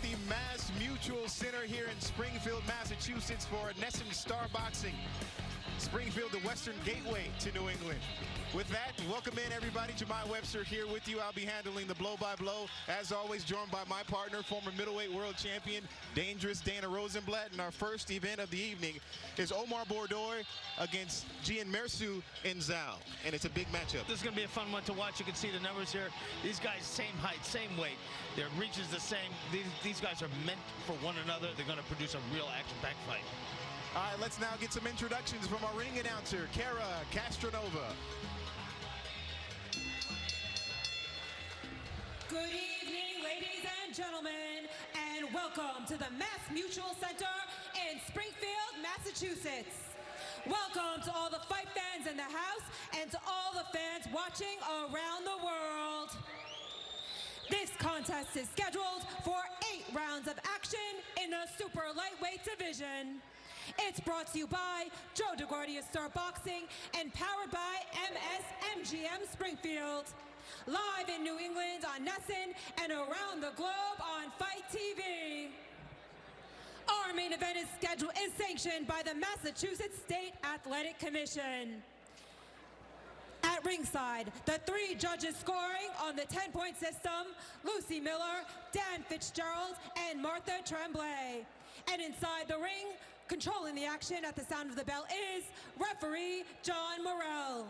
the Mass Mutual Center here in Springfield, Massachusetts for NESN Star Boxing. Springfield, the Western Gateway to New England. With that, welcome in everybody. Jemai Webster here with you. I'll be handling the blow-by-blow. As always, joined by my partner, former middleweight world champion, Dangerous Dana Rosenblatt. And our first event of the evening is Omar Bordoy against Gian Mersu in Zhao. And it's a big matchup. This is going to be a fun one to watch. You can see the numbers here. These guys, same height, same weight. Their reach is the same. These guys are meant for one another. They're going to produce a real action-packed fight. All right, let's now get some introductions from our ring announcer, Kara Castronova. Good evening, ladies and gentlemen, and welcome to the Mass Mutual Center in Springfield, Massachusetts. Welcome to all the fight fans in the house and to all the fans watching around the world. This contest is scheduled for 8 rounds of action in the super lightweight division. It's brought to you by Joe DeGuardia Star Boxing and powered by MSMGM Springfield. Live in New England on NESN and around the globe on Fight TV. Our main event is sanctioned by the Massachusetts State Athletic Commission. At ringside, the 3 judges scoring on the 10-point system, Lucy Miller, Dan Fitzgerald, and Martha Tremblay. And inside the ring, controlling the action at the sound of the bell is referee John Morrell.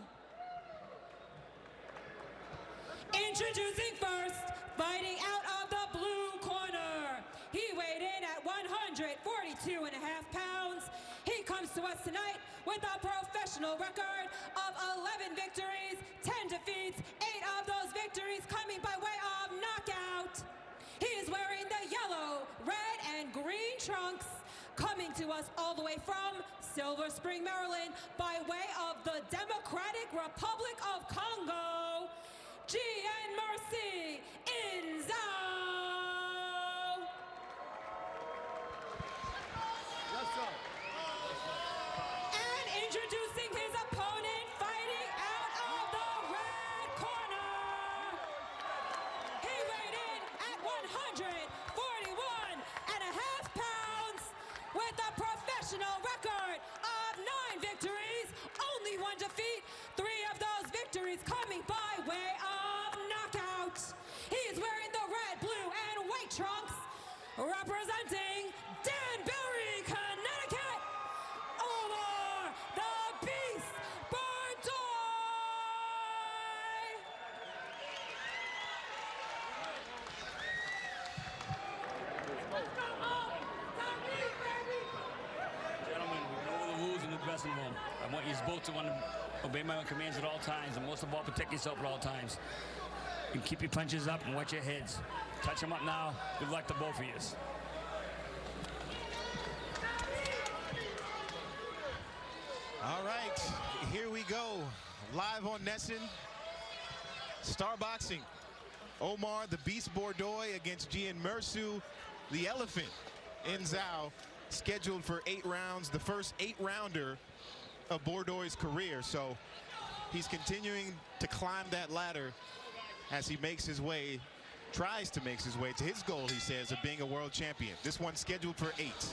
Introducing first, fighting out of the blue corner. He weighed in at 142.5 pounds. He comes to us tonight with a professional record of 11 victories, 10 defeats, 8 of those victories coming by way of knockout. He is wearing the yellow, red, and green trunks, coming to us all the way from Silver Spring, Maryland, by way of the Democratic Republic of Congo, Gian Mersu in Zhao. And introducing his opponent, fighting out of the red corner. He weighed in at 141.5 pounds with a professional record of 9 victories, only 1 defeat, 3 of those victories coming by way of knockout. He is wearing the red, blue, and white trunks, representing Danbury, Connecticut, Omar the Beast Bordoy. Gentlemen, we know the rules in the dressing room. I want you both to obey my commands at all times, and most of all, protect yourself at all times. And keep your punches up and watch your heads. Touch them up now. Good luck to both of you. All right, here we go. Live on NESN, Star Boxing. Omar the Beast Bordoy against Gian Mersu, the Elephant, in Zhao. Scheduled for 8 rounds, the first 8-rounder of Bordoy's career. So he's continuing to climb that ladder as he makes his way, tries to make his way to his goal, he says, of being a world champion. This one's scheduled for 8. This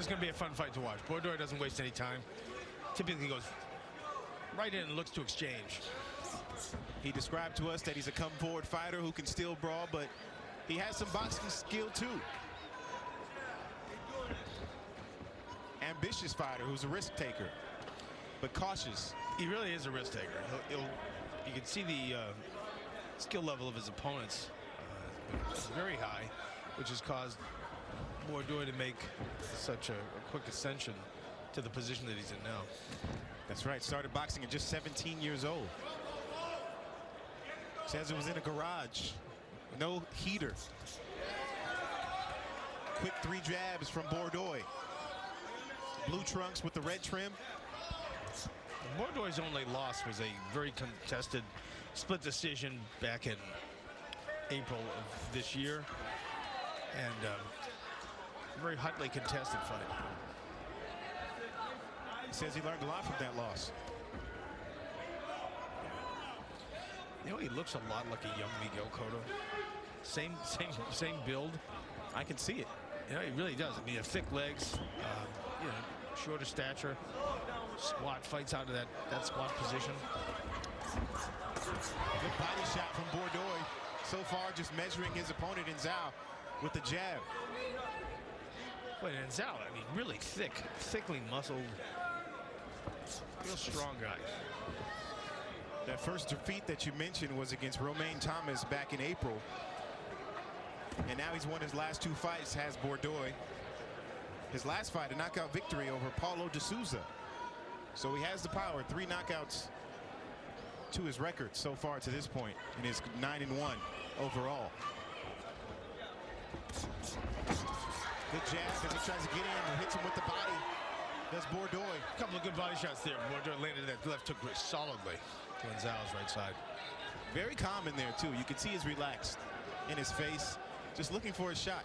is going to be a fun fight to watch. Bordoy doesn't waste any time. Typically goes right in and looks to exchange. He described to us that he's a come-forward fighter who can still brawl, but he has some boxing skill too. Ambitious fighter who's a risk taker, but cautious. He really is a risk taker. You can see the skill level of his opponents is very high, which has caused Bordoy to make such a quick ascension to the position that he's in now. That's right, started boxing at just 17 years old. Says it was in a garage, no heater. Quick 3 jabs from Bordoy. Blue trunks with the red trim. Bordoy's only loss was a very contested split decision back in April of this year, and a very hotly contested fight. He says he learned a lot from that loss. You know, he looks a lot like a young Miguel Cotto. Same build, I can see it. You know, he really does. I mean, thick legs, you know, shorter stature, squat, fights out of that squat position. Good body shot from Bordeaux. So far, just measuring his opponent in Zhao with the jab. Wait, and Zhao, I mean, really thickly muscled, real strong guy. That first defeat that you mentioned was against Romain Thomas back in April. And now he's won his last 2 fights, has Bordeaux. His last fight, a knockout victory over Paulo de Souza. So he has the power. 3 knockouts to his record so far to this point, and is 9-1 overall. Good jab as he tries to get in and hits him with the body. That's Bordeaux. A couple of good body shots there. Bordeaux landed that left hook solidly to Zhao's right side. Very calm in there, too. You can see he's relaxed in his face, just looking for a shot.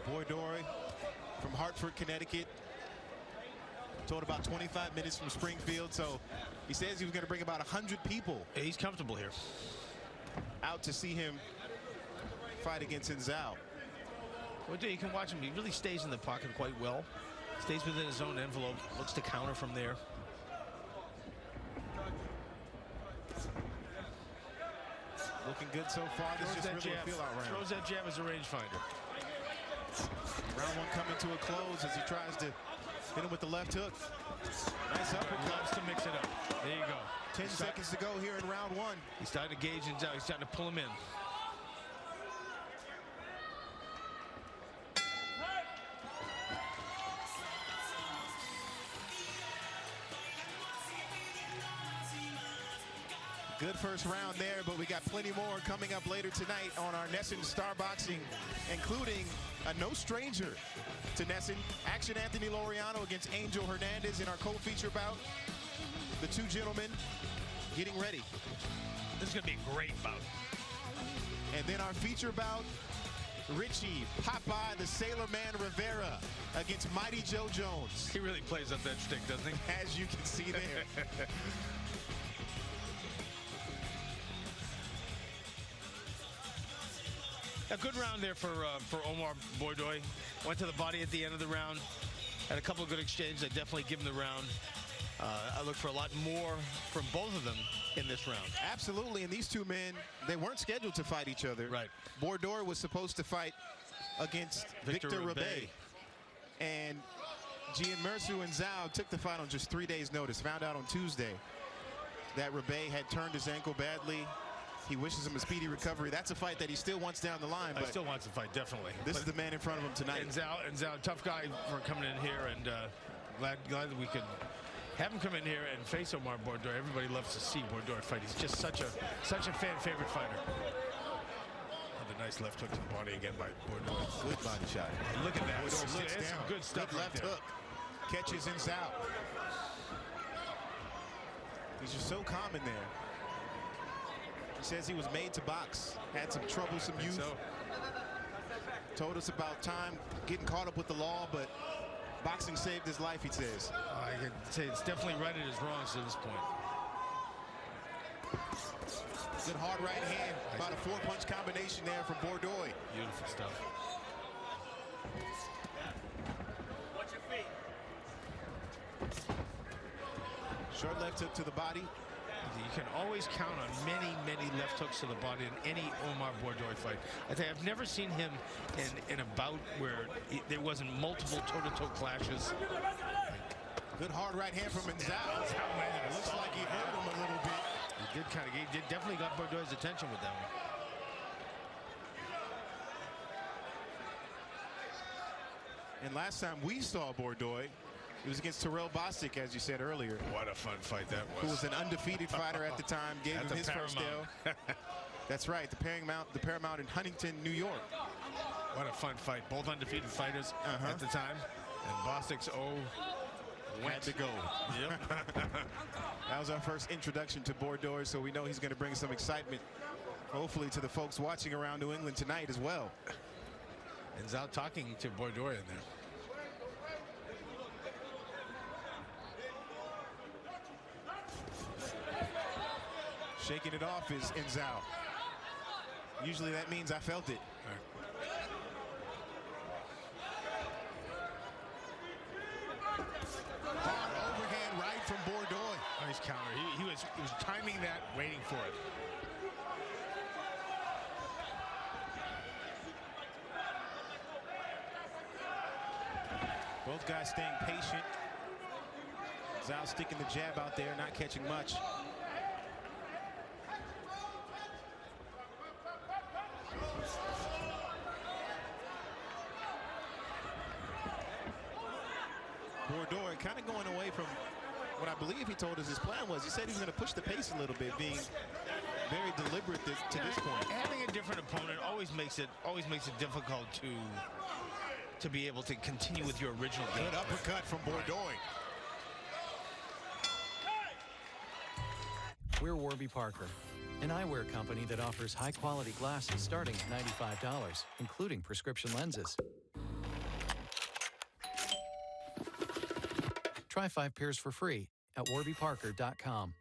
Bordeaux from Hartford, Connecticut. Told about 25 minutes from Springfield, so he says he was going to bring about 100 people. Yeah, he's comfortable here. Out to see him fight against Zhao. Well, you can watch him. He really stays in the pocket quite well. Stays within his own envelope. Looks to counter from there. Looking good so far. This is just really a feel-out round. Throws that jab as a rangefinder. Round 1 coming to a close as he tries to hit him with the left hook. Nice uppercut. Loves to mix it up. There you go. 10 seconds to go here in round 1. He's starting to gauge Zhao. He's starting to pull him in. Good first round there, but we got plenty more coming up later tonight on our NESN Star Boxing, including a no stranger to NESN. Action Anthony Laureano against Angel Hernandez in our co-feature bout. The 2 gentlemen getting ready. This is going to be a great bout. And then our feature bout, Richie, Popeye, the Sailor Man Rivera against Mighty Joe Jones. He really plays up that shtick, doesn't he? As you can see there. A good round there for Omar Bordeaux. Went to the body at the end of the round. Had a couple of good exchanges. I definitely give him the round. I look for a lot more from both of them in this round. Absolutely, and these 2 men, they weren't scheduled to fight each other. Right. Bordeaux was supposed to fight against Victor Rebay. And Gian Mersu and Zhao took the fight on just 3 days' notice. Found out on Tuesday that Rebay had turned his ankle badly. He wishes him a speedy recovery. That's a fight that he still wants down the line. But still wants to fight, definitely. This is the man in front of him tonight. And Zhao, tough guy for coming in here, and glad that we could have him come in here and face Omar Bordeaux. Everybody loves to see Bordeaux fight. He's just such a fan favorite fighter. Another nice left hook to the body again by Bordeaux. Good body shot. And look at that. Bordeaux sits It's down. some good stuff. Good left hook. Catches Zhao. He's just so calm in there. He says he was made to box. Had some troublesome youth. So. Told us about time getting caught up with the law, but boxing saved his life, he says. I can say it's definitely righted his wrongs to this point. Good hard right hand. About a 4-punch combination there from Bordeaux. Beautiful stuff. Watch your feet. Short left hook to the body. You can always count on many left hooks to the body in any Omar Bordeaux fight. I think I've never seen him in a bout where there wasn't multiple toe-to-toe clashes. Good hard right hand from Zhao. It looks like he hurt him a little bit. He definitely got Bordeaux's attention with that one. And last time we saw Bordeaux, it was against Terrell Bostic, as you said earlier. What a fun fight that was. Who was an undefeated fighter at the time, gave him his first deal. That's right, the Paramount in Huntington, New York. What a fun fight. Both undefeated fighters at the time. And Bostic's had to go. Yep. That was our first introduction to Bordeaux, so we know he's going to bring some excitement, hopefully, to the folks watching around New England tonight as well. And Zhao talking to Bordeaux in there. Shaking it off is Zhao. Usually that means I felt it. Overhand right from Bordeaux. Nice counter. He was timing that, waiting for it. Both guys staying patient. Zhao sticking the jab out there, not catching much. Bordeaux kind of going away from what I believe he told us his plan was. He said he was going to push the pace a little bit, being very deliberate to this point. Having a different opponent always makes it difficult to be able to continue with your original game. Good uppercut from Bordeaux. We're Warby Parker, an eyewear company that offers high-quality glasses starting at $95, including prescription lenses. Try 5 pairs for free at warbyparker.com.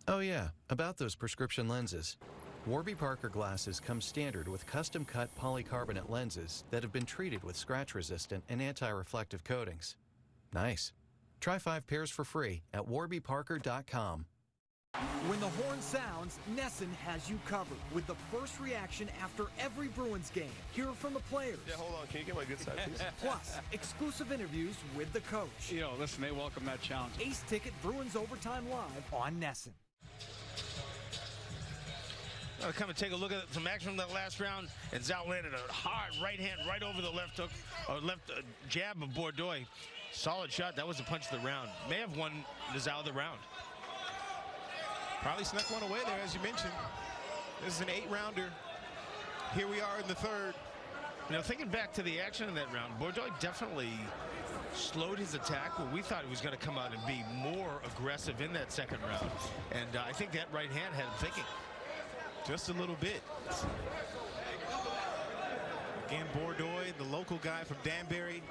Oh yeah, about those prescription lenses. Warby Parker glasses come standard with custom-cut polycarbonate lenses that have been treated with scratch-resistant and anti-reflective coatings. Nice. Try 5 pairs for free at warbyparker.com. When the horn sounds, NESN has you covered with the first reaction after every Bruins game. Hear from the players. Yeah, hold on. Can you get my good side, please? Plus, exclusive interviews with the coach. You know, listen, they welcome that challenge. Ace Ticket Bruins Overtime Live on NESN. I'll come and take a look at some action from that last round. And Zhao landed a hard right hand right over the left hook, or left jab of Bordeaux. Solid shot. That was the punch of the round. May have won Zhao the round. Probably snuck one away there, as you mentioned. This is an 8-rounder. Here we are in the third. You know, thinking back to the action in that round, Bordeaux definitely slowed his attack when we thought he was going to come out and be more aggressive in that second round. And I think that right hand had him thinking. Just a little bit. Again, Bordeaux, the local guy from Danbury,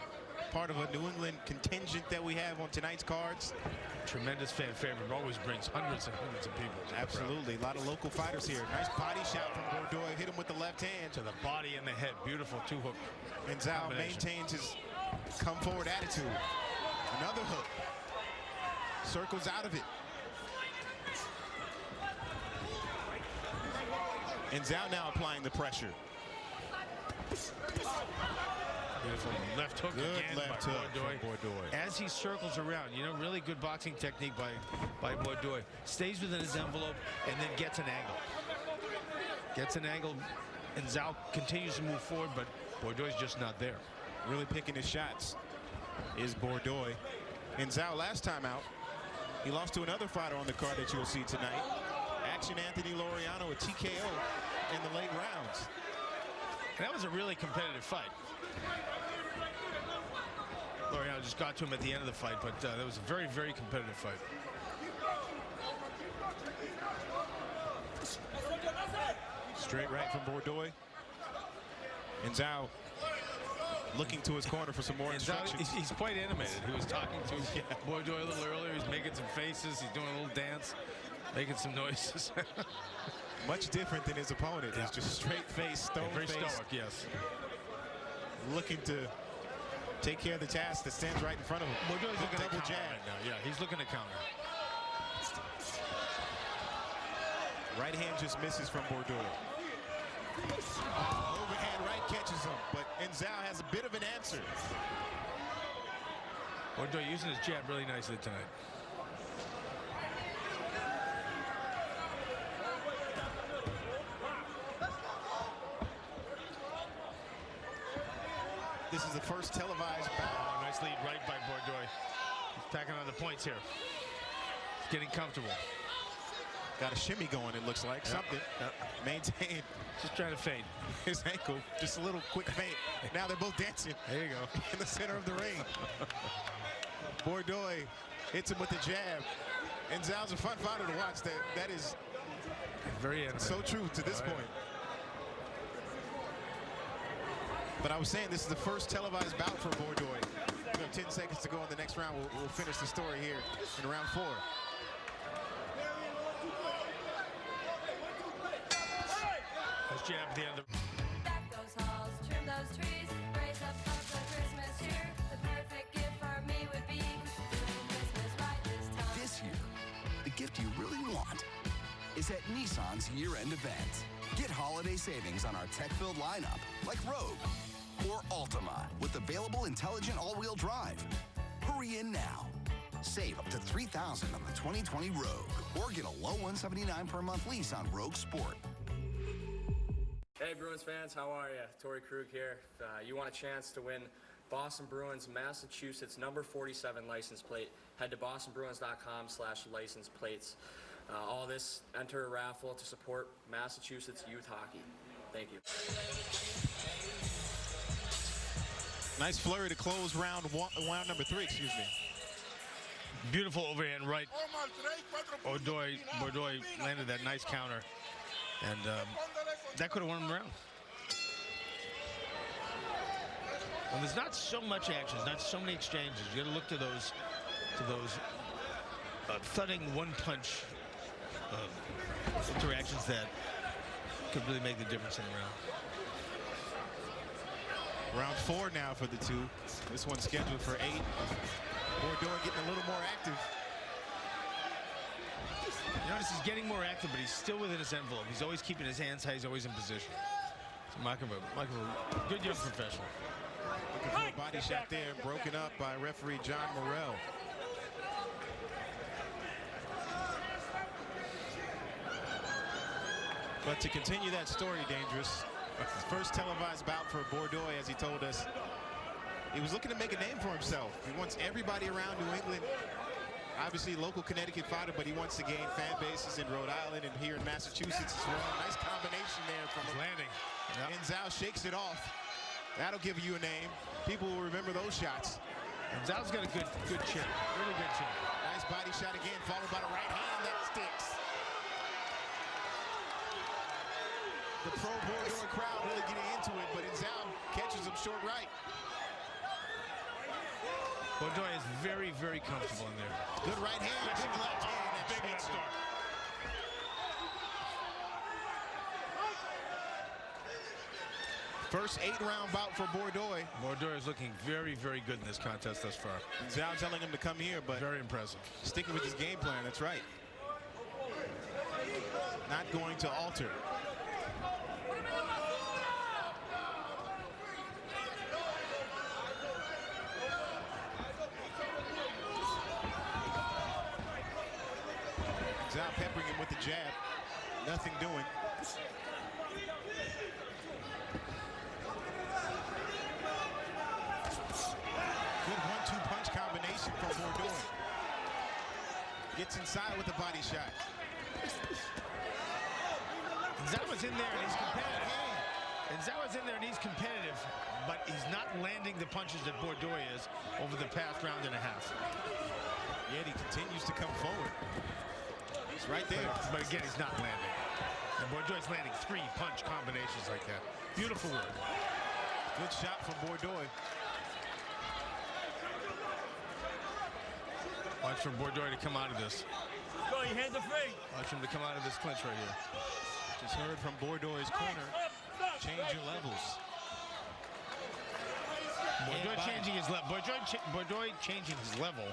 part of a New England contingent that we have on tonight's cards. Tremendous fan favorite, always brings hundreds and hundreds of people. Absolutely, a lot of local fighters here. Nice body shot from Bordeaux, hit him with the left hand. To the body and the head, beautiful 2-hook. And Zhao maintains his come forward attitude. Another hook. Circles out of it. And Zhao now applying the pressure. Beautiful left hook Good again left by hook from Bordeaux. As he circles around, you know, really good boxing technique by Bordeaux. Stays within his envelope and then gets an angle. Gets an angle, and Zhao continues to move forward, but Bordeaux's just not there. Really picking his shots is Bordeaux. And Zhao last time out, he lost to another fighter on the card that you'll see tonight. Action Anthony Laureano, a TKO in the late rounds. And that was a really competitive fight. Laureano just got to him at the end of the fight, but that was a very, very competitive fight. Straight right from Bordeaux. And Zhao looking to his corner for some more instructions. He's quite animated. He was talking to Bordeaux a little earlier. He's making some faces. He's doing a little dance, making some noises. Much different than his opponent. He's just straight face, stone very face. stoic, yes. Looking to take care of the task that stands right in front of him. Bordeaux's looking to double counter jab. right now. Yeah, he's looking to counter. Right hand just misses from Bordeaux. Overhand right catches him, but Zhao has a bit of an answer. Bordeaux using his jab really nicely tonight. This is the first televised bout. Oh, nice lead right by Bordeaux. He's packing on the points here. He's getting comfortable. Got a shimmy going, it looks like. Something. Maintained. Just trying to feint His ankle. Just a little quick feint. Now they're both dancing. There you go. In the center of the ring. Bordeaux hits him with the jab. And Zhao's a fun fighter to watch. That is very animated. So true to this point. But I was saying this is the first televised bout for Bordeaux. We have 10 seconds to go in the next round. We'll finish the story here in round 4. Let's jam at the end of Deck those halls, trim those trees, raise up for Christmas cheer. The perfect gift for me would be doing Christmas right this time. This year, the gift you really want is at Nissan's year-end event. Get holiday savings on our tech-filled lineup, like Rogue or Altima, with available intelligent all-wheel drive. Hurry in now. Save up to $3,000 on the 2020 Rogue, or get a low $179 per month lease on Rogue Sport. Hey Bruins fans, how are you? Torrey Krug here. You want a chance to win Boston Bruins Massachusetts number 47 license plate, head to bostonbruins.com/license plates. All this, enter a raffle to support Massachusetts youth hockey. Thank you. Nice flurry to close round number 3, excuse me. beautiful overhand right. Bordoy landed that nice counter, and that could have won him the round. When there's not so much action, not so many exchanges, you got to look to those thudding one-punch interactions that could really make the difference in the round. Round 4 now for the two. This one's scheduled for 8. Bordeaux getting a little more active. You notice he's getting more active, but he's still within his envelope. He's always keeping his hands high. He's always in position. So Michael, good young professional. Looking for a body shot there, broken up by referee John Morrell. But to continue that story, Dangerous, his first televised bout for Bordeaux, as he told us, he was looking to make a name for himself. He wants everybody around New England, obviously local Connecticut fighter, but he wants to gain fan bases in Rhode Island and here in Massachusetts as well. Nice combination there from landing. Yep. And Zhao shakes it off. That'll give you a name. People will remember those shots. And Zhao's got a good chin, really good chin. Nice body shot again, followed by the right hand that sticks. The pro Bordeaux crowd really getting into it, but Zhao catches him short right. Bordeaux is very, very comfortable in there. Good right hand, big left hand. Big left start. First 8-round bout for Bordeaux. Bordeaux is looking very, very good in this contest thus far. Zhao telling him to come here, but very impressive. Sticking with his game plan, that's right. Not going to alter. Zhao peppering him with the jab. Nothing doing. Good 1-2 punch combination from Bordeaux. Gets inside with the body shot. Zhao's in there and he's competitive. And Zhao's in there and he's competitive, but he's not landing the punches that Bordeaux is over the past round and a half. Yet he continues to come forward. He's right there. But again, he's not landing. And Bordeaux's landing 3 punch combinations like that. Beautiful work. Good shot from Bordeaux. Watch for Bordeaux to come out of this. Go, your hands are free. Watch him to come out of this clinch right here. Just heard from Bordeaux's corner. Change your levels. Bordeaux changing his level. Bordeaux changing his level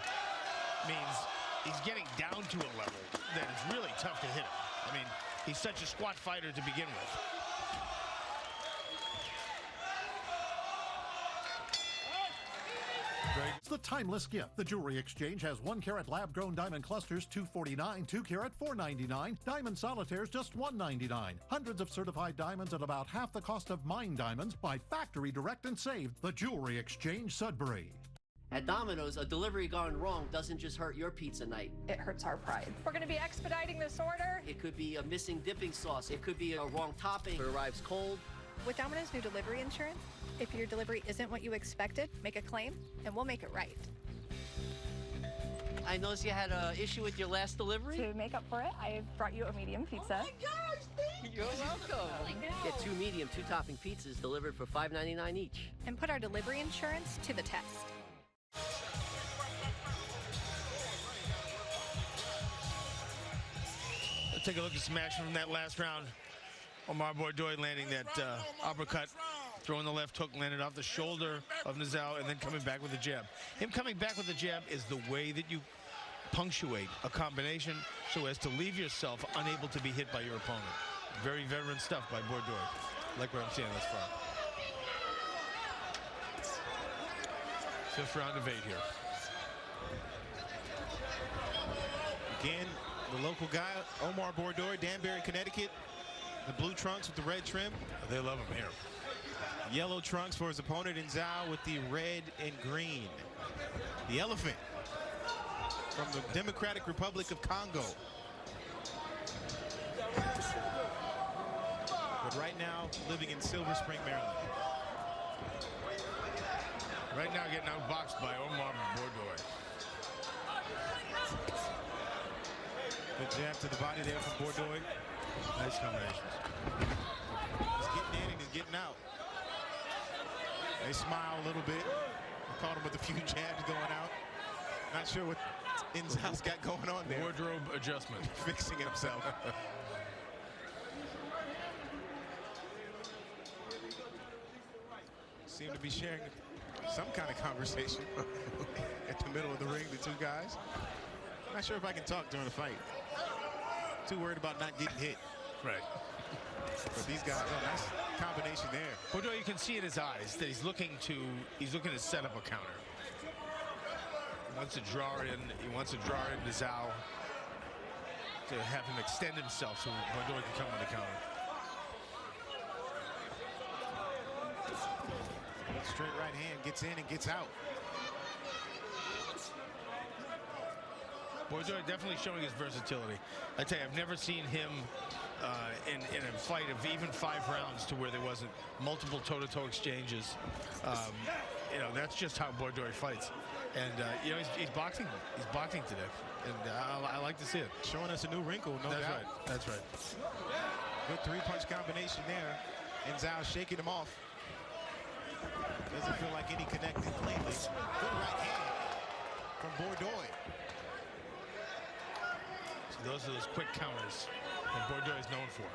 means he's getting down to a level that is really tough to hit him. I mean, he's such a squat fighter to begin with. It's the timeless gift. The Jewelry Exchange has 1-carat lab-grown diamond clusters, $249, 2-carat, $499, diamond solitaires, just $199. Hundreds of certified diamonds at about half the cost of mine diamonds. Buy factory direct and save. The Jewelry Exchange, Sudbury. At Domino's, a delivery gone wrong doesn't just hurt your pizza night. It hurts our pride. We're going to be expediting this order. It could be a missing dipping sauce. It could be a wrong topping. It arrives cold. With Domino's new delivery insurance, if your delivery isn't what you expected, make a claim, and we'll make it right. I noticed you had an issue with your last delivery. To make up for it, I brought you a medium pizza. Oh my gosh, you're welcome. Get 2 medium, 2-topping pizzas delivered for $5.99 each. And put our delivery insurance to the test. Let's take a look at some action from that last round. Omar Bordoy landing that uppercut, throwing the left hook, landed off the shoulder of Nizal, and then coming back with a jab. Him coming back with a jab is the way that you punctuate a combination so as to leave yourself unable to be hit by your opponent. Very veteran stuff by Bordoy. Like what I'm seeing thus far. 5th round of 8 here. Again, the local guy, Omar Bordoy, Danbury, Connecticut. The blue trunks with the red trim. They love him here. Yellow trunks for his opponent, Nzao, with the red and green. The elephant from the Democratic Republic of Congo. But right now, living in Silver Spring, Maryland. Right now getting outboxed by Omar Bordoy. Good jab to the body there from Bordoy. Nice combinations. He's getting in and he's getting out. They smile a little bit. Caught him with a few jabs going out. Not sure what Nzao's got going on there. Wardrobe adjustment. Fixing himself. Seem to be sharing some kind of conversation at the middle of the ring, the two guys. Not sure if I can talk during the fight. Too worried about not getting hit. Right. But these guys, nice combination there. Bordoy, you can see in his eyes that he's looking to set up a counter. He wants to draw in Nizal to have him extend himself so Bordoy can come on the counter. Straight right hand, gets in and gets out. Bordoy definitely showing his versatility. I tell you, I've never seen him in a fight of even 5 rounds to where there wasn't multiple toe-to-toe exchanges. You know, that's just how Bordoy fights. And you know, he's boxing today, and I like to see it. Showing us a new wrinkle, no doubt. Right. That's right. Good 3-punch combination there. Nzao shaking him off. Doesn't feel like any connected cleanly. Good right hand from Bordoy. So those are those quick counters that Bordoy is known for.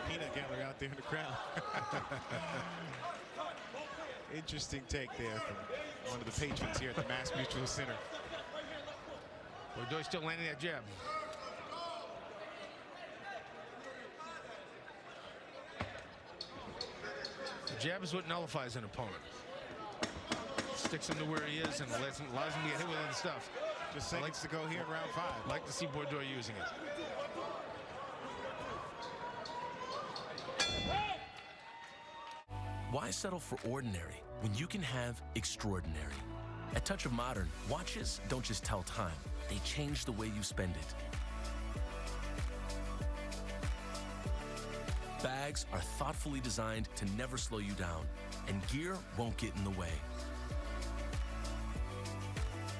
Peanut gallery out there in the crowd. Interesting take there from one of the patrons here at the Mass Mutual Center. Bordoy still landing that jab. The jab is what nullifies an opponent. Sticks him to where he is and allows him to get hit with other stuff. Just seconds to go here in round 5. Like to see Bordoy using it. Why settle for ordinary when you can have extraordinary? At Touch of Modern, watches don't just tell time, they change the way you spend it. Bags are thoughtfully designed to never slow you down, and gear won't get in the way.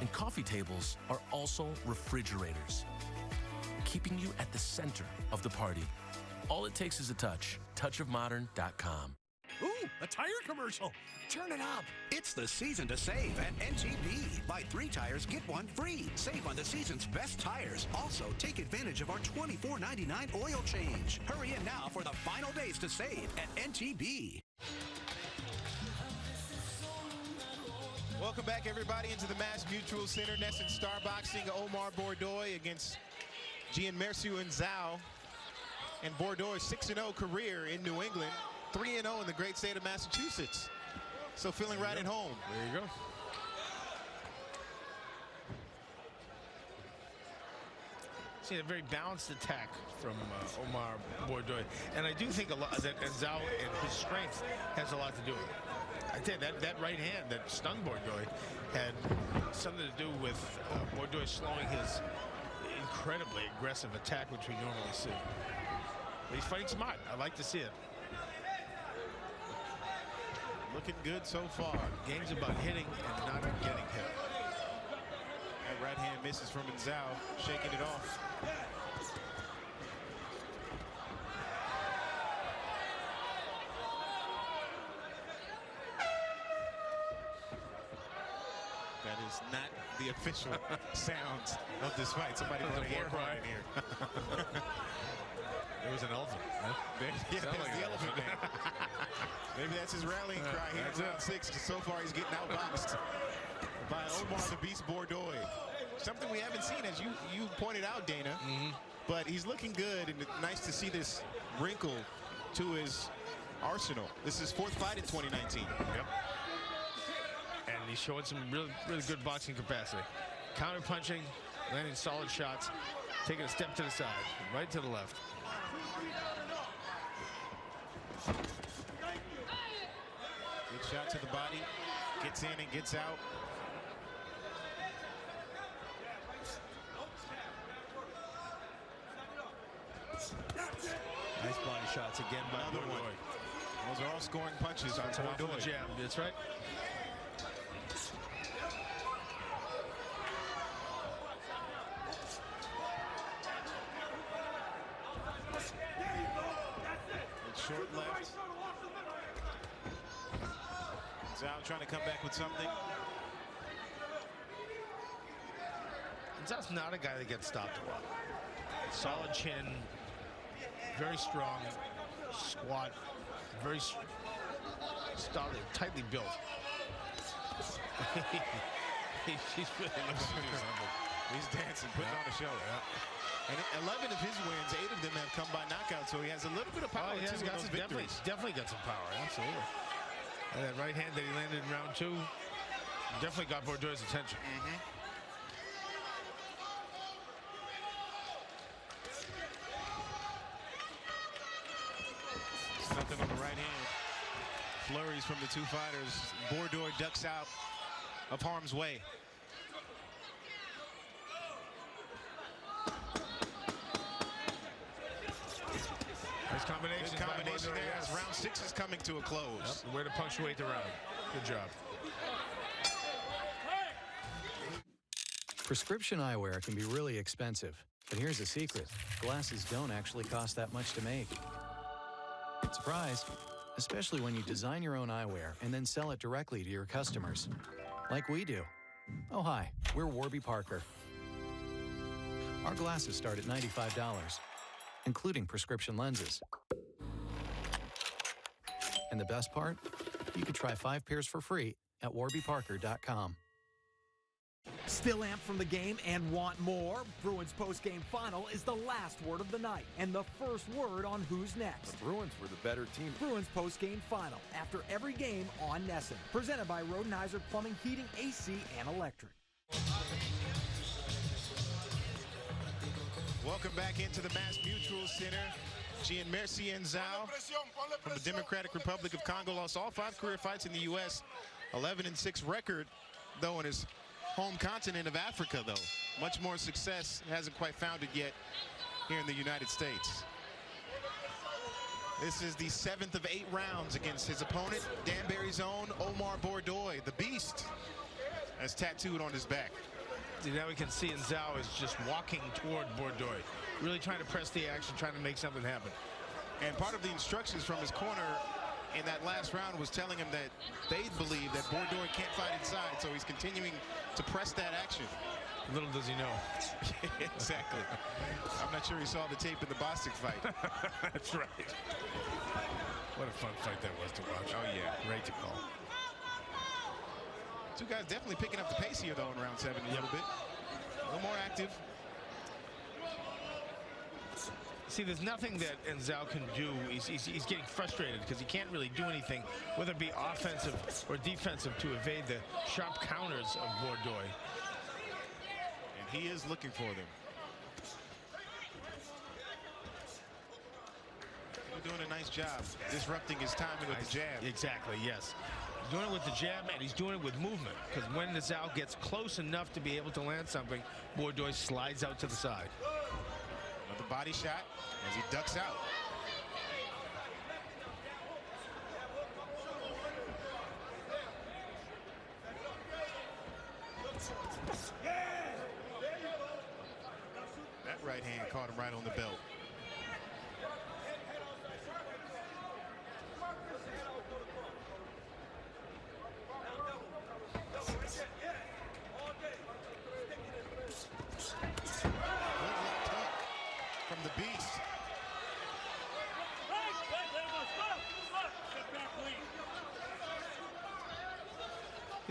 And coffee tables are also refrigerators, keeping you at the center of the party. All it takes is a touch. touchofmodern.com. Ooh, a tire commercial. Turn it up. It's the season to save at NTB. Buy 3 tires, get 1 free. Save on the season's best tires. Also, take advantage of our $24.99 oil change. Hurry in now for the final days to save at NTB. Welcome back, everybody, into the Mass Mutual Center. NESN Star Boxing, Omar Bordoy against Gianmersu Nzao. And Bordoy's 6-0 career in New England. 3-0 in the great state of Massachusetts. So feeling right at home. There you go. See a very balanced attack from Omar Bordoy. And I do think a lot that Nzao and his strength has a lot to do with it. I tell you, that right hand that stung Bordoy had something to do with Bordoy slowing his incredibly aggressive attack, which we normally see. But he's fighting smart. I like to see it. Looking good so far. Game's about hitting and not getting hit. That right hand misses from Nzao, shaking it off. sounds, not the official sounds of this fight. Somebody brought a horn in here. There was an elephant. Huh? There's the elephant man. Maybe that's his rallying cry here in round 6. So far, he's getting outboxed by Omar the Beast Bordeaux. Something we haven't seen, as you pointed out, Dana. But he's looking good, and nice to see this wrinkle to his arsenal. This is his 4th fight in 2019. Yep. And he's showing some really good boxing capacity. Counter punching, landing solid shots, taking a step to the side, right to the left. Good shot to the body. Gets in and gets out. Nice body shots again by Another Bordeaux. one. Those are all scoring punches. Starts off with a jab. That's right. Short left. Zhao trying to come back with something. Zhao's not a guy that gets stopped a lot. Solid chin, very strong, squat, very solid, tightly built. He's really looking to do something. He's dancing, putting on a show. And 11 of his wins, 8 of them have come by knockout, so he has a little bit of power He has too in those victories. definitely got some power, absolutely. And that right hand that he landed in round 2 definitely got Bordeaux's attention. Nothing on the right hand. Flurries from the two fighters. Bordeaux ducks out of harm's way. Nice combination. Good combination there as round 6 is coming to a close. Yep, way to punctuate the round. Good job. Prescription eyewear can be really expensive, but here's a secret. Glasses don't actually cost that much to make. Surprise! Especially when you design your own eyewear and then sell it directly to your customers. Like we do. Oh, hi, we're Warby Parker. Our glasses start at $95, including prescription lenses. And the best part? You could try 5 pairs for free at warbyparker.com. Still amped from the game and want more? Bruins post-game final is the last word of the night and the first word on who's next. The Bruins were the better team. Bruins post-game final after every game on NESN. Presented by Rodenheiser Plumbing, Heating, AC, and Electric. Welcome back into the Mass Mutual Center. Jean-Mercier Zhao from the Democratic Republic of Congo lost all 5 career fights in the U.S. 11-6 record, though, in his home continent of Africa, though. Much more success, hasn't quite found it yet here in the United States. This is the 7th of 8 rounds against his opponent, Danbury's own Omar Bordeaux, the Beast, as tattooed on his back. Now we can see Zhao is just walking toward Bordeaux, really trying to press the action, trying to make something happen. And part of the instructions from his corner in that last round was telling him that they believe that Bordeaux can't fight inside, so he's continuing to press that action. Little does he know. Exactly. I'm not sure he saw the tape in the Bostic fight. That's right. What a fun fight that was to watch. Oh, yeah. Great to call. Two guys definitely picking up the pace here, though, in round 7 a little bit. A little more active. See, there's nothing that Zhao can do. He's getting frustrated because he can't really do anything, whether it be offensive or defensive, to evade the sharp counters of Bordeaux. And he is looking for them. He's doing a nice job disrupting his timing with the jab. Exactly, yes. He's doing it with the jab, and he's doing it with movement, because when Zhao gets close enough to be able to land something, Bordeaux slides out to the side. Another body shot as he ducks out. That right hand caught him right on the belt.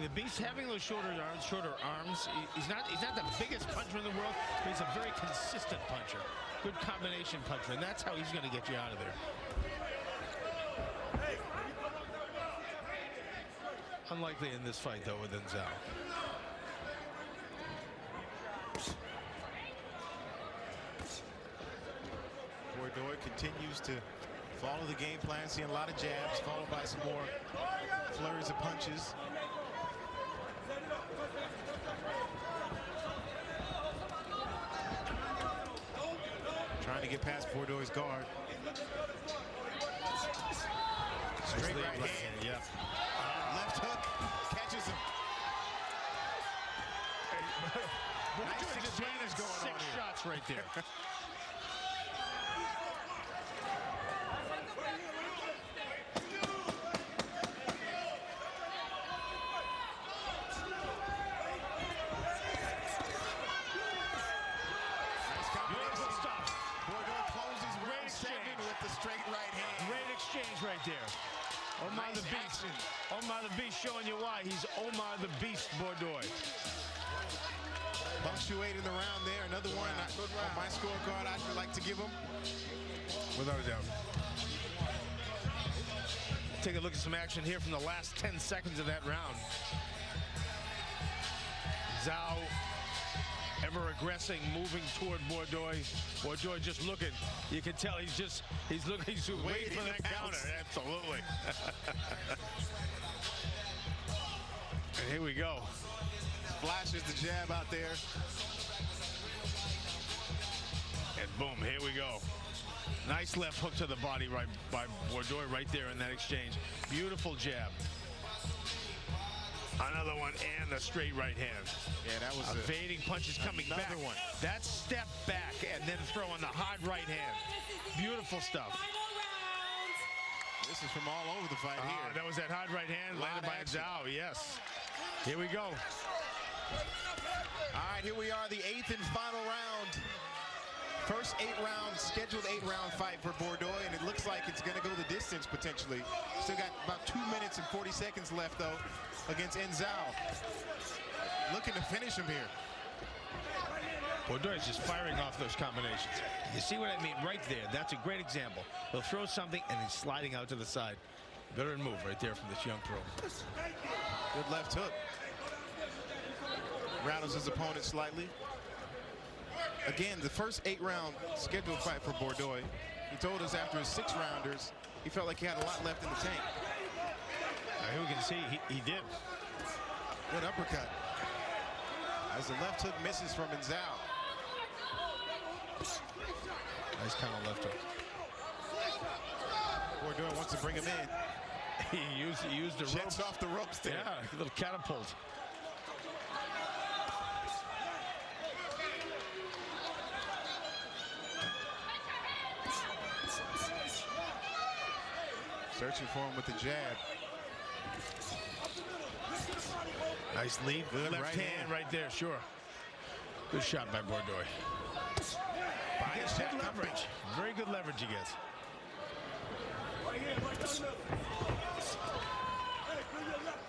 The Beast having those shorter arms. He's not the biggest puncher in the world, but he's a very consistent puncher. Good combination puncher, and that's how he's going to get you out of there. Unlikely in this fight, though, with Enzao. Bordeaux continues to follow the game plan, seeing a lot of jabs, followed by some more flurries of punches. Trying to get past Bordeaux's guard. Straight right hand. Yeah. Left hook. Catches him. Nice exchange going on here. 6 shots right there. Right there. Omar the Beast. Omar the Beast showing you why he's Omar the Beast Bordeaux. Punctuating the round there. Another one on my scorecard I would like to give him. Without a doubt. Take a look at some action here from the last 10 seconds of that round. Zhao ever aggressing, moving toward Bordeaux. Bordeaux just looking. You can tell he's looking, he's waiting for that counter. Absolutely. And here we go. Flashes the jab out there. And boom, here we go. Nice left hook to the body right by Bordeaux right there in that exchange. Beautiful jab. Another one and a straight right hand. Yeah, that was evading punches coming back. One. That step back and then throwing the hard right hand. Beautiful stuff. This is from all over the fight here. That was that hard right hand landed by Zhao. Yes. Here we go. All right, here we are, the 8th and final round. First 8-round, scheduled 8-round fight for Bordeaux, and it looks like it's going to go the distance potentially. Still got about 2 minutes and 40 seconds left, though, against Enzao. Looking to finish him here. Bordeaux is just firing off those combinations. You see what I mean right there? That's a great example. He'll throw something, and he's sliding out to the side. Veteran move right there from this young pro. Good left hook. Rattles his opponent slightly. Again, the first 8-round scheduled fight for Bordeaux. He told us after his 6-rounders, he felt like he had a lot left in the tank. Here we can see he did. Good uppercut. As the left hook misses from Enzao. Nice kind of left hook. Bordeaux wants to bring him in. He used the ropes off the ropes there. Yeah, a little catapult. Searching for him with the jab. Nice lead. Good left hand right there, sure. Good shot by Bordeaux. Good leverage. Very good leverage he gets.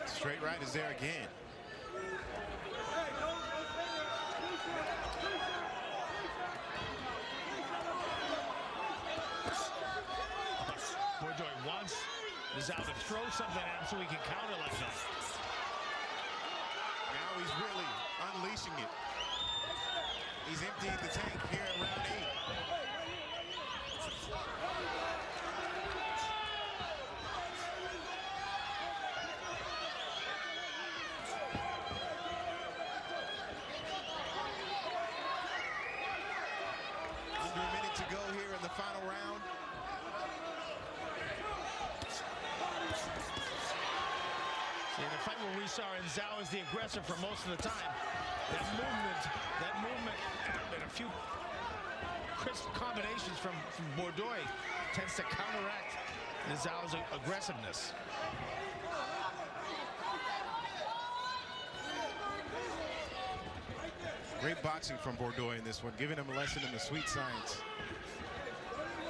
Straight right is there again. Bordeaux wants Zhao to throw something at him so he can counter like that. Now he's really unleashing it. He's emptying the tank here at round 8. Under a minute to go here in the final round. See, in the fight where we saw Enzao as the aggressor for most of the time, that movement, and a few crisp combinations from Bordeaux tends to counteract Enzao's aggressiveness. Great boxing from Bordeaux in this one, giving him a lesson in the sweet science.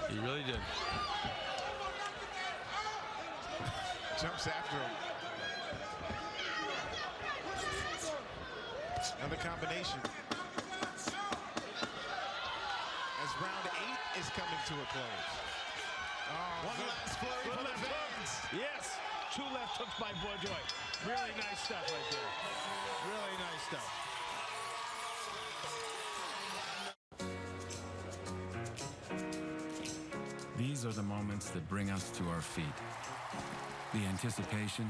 He really did. Jumps after him. Another combination. As round 8 is coming to a close. One last flurry for the fans. Yes, 2 left hooks by Bourdoy. Really nice stuff right there. Really nice stuff. These are the moments that bring us to our feet. The anticipation,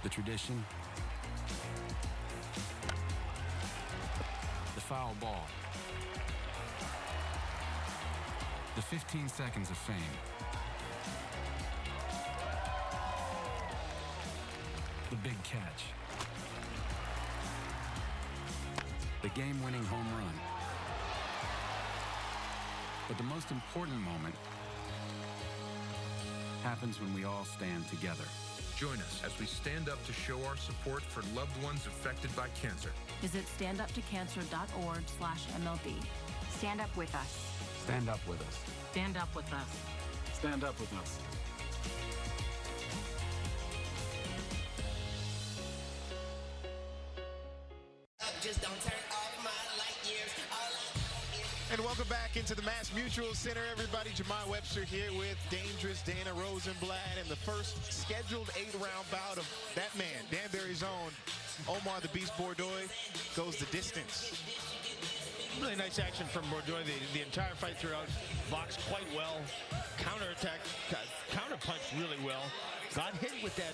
the tradition, the foul ball, the 15 seconds of fame, the big catch, the game-winning home run. But the most important moment happens when we all stand together. Join us as we stand up to show our support for loved ones affected by cancer. Visit standuptocancer.org/MLB. Stand up with us. Stand up with us. Stand up with us. Stand up with us. Just don't turn off my light years. And welcome back into the Mass Mutual Center, everybody. Jemai Webster here with Dangerous Dana Rosenblatt, and the first scheduled 8-round bout of that man, Danbury's own Omar the Beast Bourdoy, goes the distance. Really nice action from Bourdoy. The entire fight throughout, boxed quite well, counterattack, counterpunched really well, got hit with that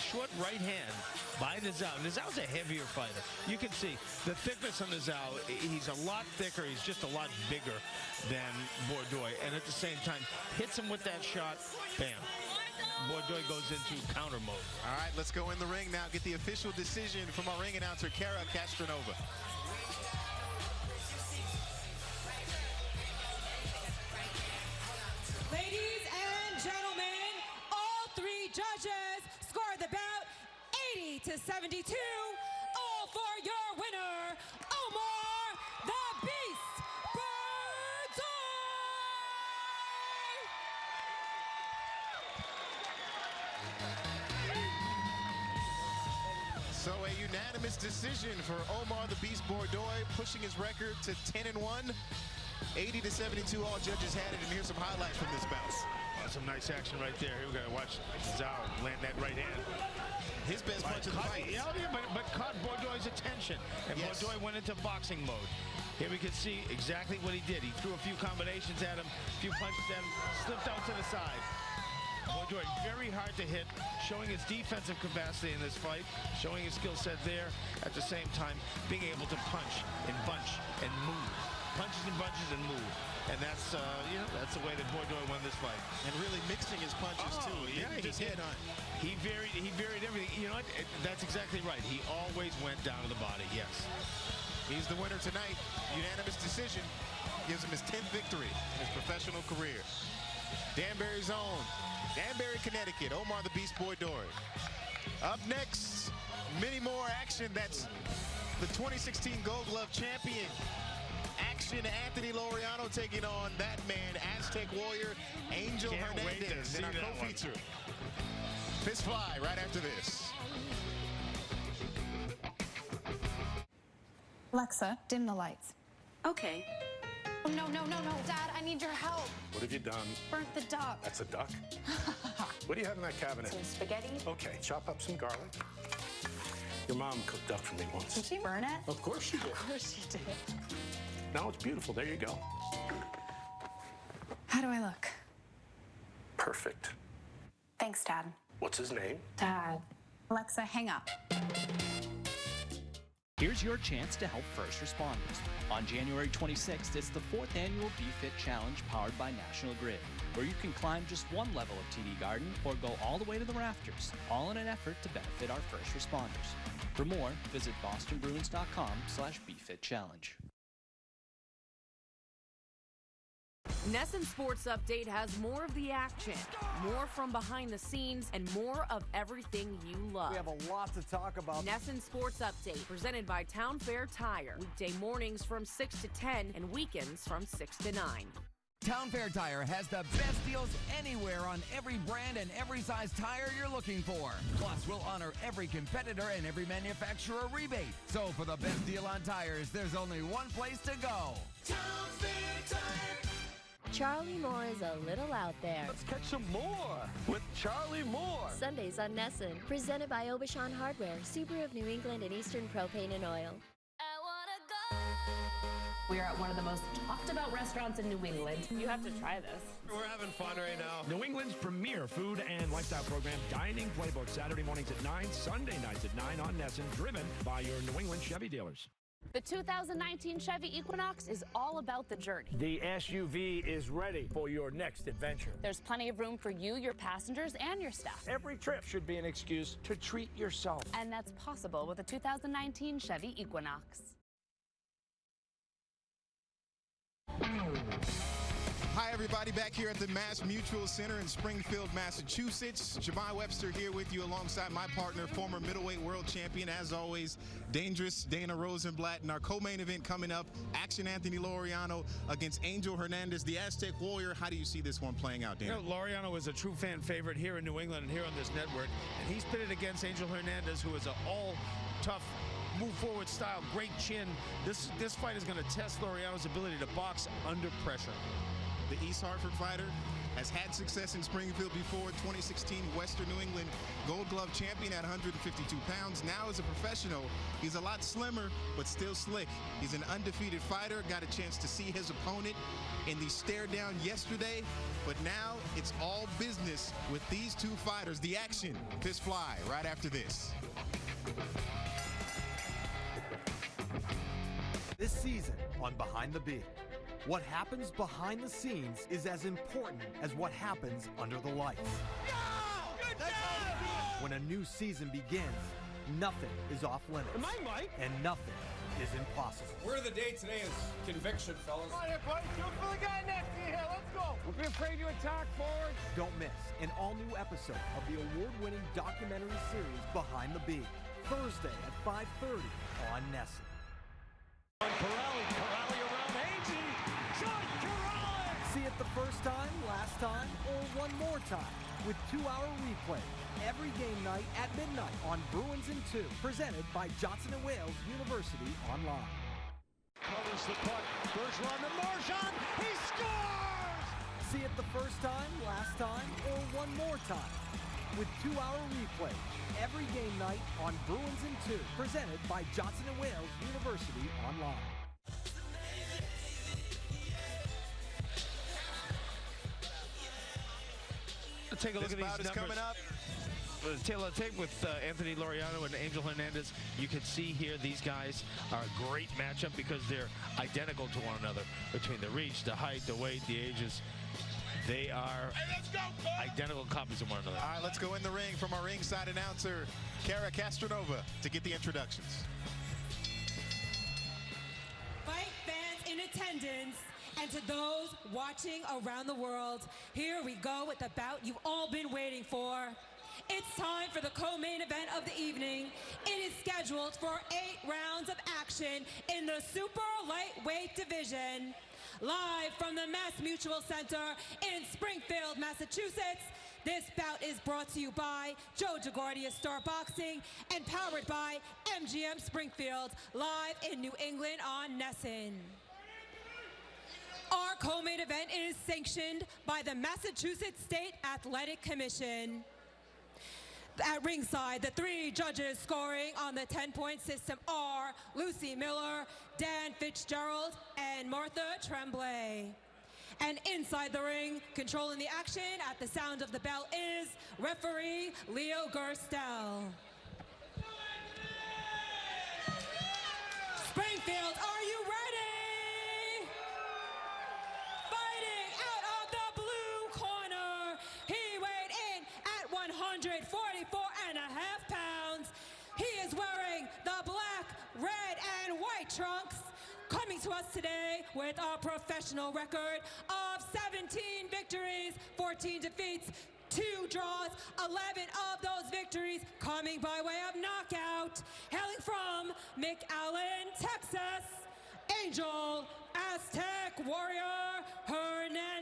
short right hand by Nizao. Nizao's a heavier fighter. You can see the thickness on Nizao. He's a lot thicker. He's just a lot bigger than Bourdoy. And at the same time, hits him with that shot, bam. Bourdoy goes into counter mode. All right, let's go in the ring now. Get the official decision from our ring announcer, Kara Castronova. Ladies and gentlemen, all 3 judges scored the bout 80-72. All for your winner, Omar the Beast Bourdoy. So a unanimous decision for Omar the Beast Bourdoy, pushing his record to 10-1. 80-72, all judges had it, and here's some highlights from this bout. Oh, some nice action right there. Here we go. Watch Zhao land that right hand. His best punch of the fight. Yeah, but caught Bourdoy's attention, and yes. Bourdoy went into boxing mode. Here we can see exactly what he did. He threw a few combinations at him, a few punches at him, slipped out to the side. Bourdoy very hard to hit, showing his defensive capacity in this fight, showing his skill set there, at the same time being able to punch and bunch and move. Punches and bunches and move. And that's, that's the way that Bourdoy won this fight. And really mixing his punches, too. Yeah, he did. He varied everything. You know what? That's exactly right. He always went down to the body, yes. He's the winner tonight. Unanimous decision. Gives him his 10th victory in his professional career. Danbury's own, Danbury, Connecticut, Omar the Beast Bourdoy. Up next, many more action. That's the 2016 Gold Glove champion. Action, Anthony Laureano taking on that man, Aztec Warrior, Angel Hernandez in our co-feature. Fist Fly right after this. Alexa, dim the lights. Okay. Oh, no, Dad, I need your help. What have you done? Burnt the duck. That's a duck? What do you have in that cabinet? Some spaghetti. Okay, chop up some garlic. Your mom cooked duck for me once. Did she burn it? Of course she did. Of course she did. Now it's beautiful. There you go. How do I look? Perfect. Thanks, Dad. What's his name? Dad. Alexa, hang up. Here's your chance to help first responders. On January 26th, it's the 4th annual BeFit Challenge powered by National Grid, where you can climb just one level of TD Garden or go all the way to the rafters, all in an effort to benefit our first responders. For more, visit bostonbruins.com/BeFitChallenge. NESN Sports Update has more of the action, more from behind the scenes, and more of everything you love. We have a lot to talk about. NESN Sports Update, presented by Town Fair Tire. Weekday mornings from 6 to 10 and weekends from 6 to 9. Town Fair Tire has the best deals anywhere on every brand and every size tire you're looking for. Plus, we'll honor every competitor and every manufacturer rebate. So for the best deal on tires, there's only one place to go. Town Fair Tire. Charlie Moore is a little out there. Let's catch some more with Charlie Moore. Sundays on NESN. Presented by Obashan Hardware, Subaru of New England and Eastern Propane and Oil. We are at one of the most talked about restaurants in New England. You have to try this. We're having fun right now. New England's premier food and lifestyle program, Dining Playbook, Saturday mornings at 9, Sunday nights at 9 on NESN, driven by your New England Chevy dealers. The 2019 Chevy Equinox is all about the journey. The SUV is ready for your next adventure. There's plenty of room for you, your passengers, and your staff. Every trip should be an excuse to treat yourself. And that's possible with the 2019 Chevy Equinox. Hi, everybody, back here at the Mass Mutual Center in Springfield, Massachusetts. Jemai Webster here with you alongside my partner, former middleweight world champion, as always, Dangerous Dana Rosenblatt. And our co-main event coming up, Action Anthony Laureano against Angel Hernandez, the Aztec Warrior. How do you see this one playing out, Dana? You know, Laureano is a true fan favorite here in New England and here on this network. And he's pitted against Angel Hernandez, who is an all-tough, move-forward style, great chin. This fight is going to test Laureano's ability to box under pressure. The East Hartford fighter has had success in Springfield before. 2016 Western New England Gold Glove champion at 152 pounds. Now as a professional, he's a lot slimmer, but still slick. He's an undefeated fighter. Got a chance to see his opponent in the stare down yesterday, but now it's all business with these two fighters. The action, Fist Fly, right after this. This season on Behind the Beat. What happens behind the scenes is as important as what happens under the lights. When a new season begins, nothing is off limits. Am I Mike? And nothing is impossible. Word of the day today is conviction, fellas. Come on here, buddy. Do it for the guy next to you here. Let's go. We'll be afraid to attack forward. Don't miss an all-new episode of the award-winning documentary series Behind the Beat. Thursday at 5:30 on NESN. Corrali around Agee. Shot Corrali! See it the first time, last time, or one more time with 2-hour replay every game night at midnight on Bruins in 2, presented by Johnson & Wales University Online. Covers the puck. Bergeron to Marchand. He scores! See it the first time, last time, or one more time with 2-hour replay every game night on Bruins in 2, presented by Johnson & Wales University Online. Take a look This at these bout is numbers. coming up. Taylor, take with Anthony Laureano and Angel Hernandez. You can see here these guys are a great matchup because they're identical to one another between the reach, the height, the weight, the ages. They are identical copies of one another. All right, let's go in the ring from our ringside announcer, Kara Castronova, to get the introductions. Fight fans in attendance, and to those watching around the world, here we go with the bout you've all been waiting for. It's time for the co-main event of the evening. It is scheduled for 8 rounds of action in the super lightweight division. Live from the Mass Mutual Center in Springfield, Massachusetts, this bout is brought to you by Joe DeGuardia Star Boxing and powered by MGM Springfield, live in New England on NESN. Our co-main event is sanctioned by the Massachusetts State Athletic Commission. At ringside, the 3 judges scoring on the 10-point system are Lucy Miller, Dan Fitzgerald, and Martha Tremblay. And inside the ring, controlling the action at the sound of the bell is referee Leo Gerstel. Springfield, are you ready? Fighting out of the blue corner, he weighed in at 144 and a half pounds. He is wearing the black, red, and white trunks. Coming to us today with a professional record of 17 victories, 14 defeats, 2 draws, 11 of those victories coming by way of knockout. Hailing from McAllen, Texas, Angel Aztec Warrior Hernandez.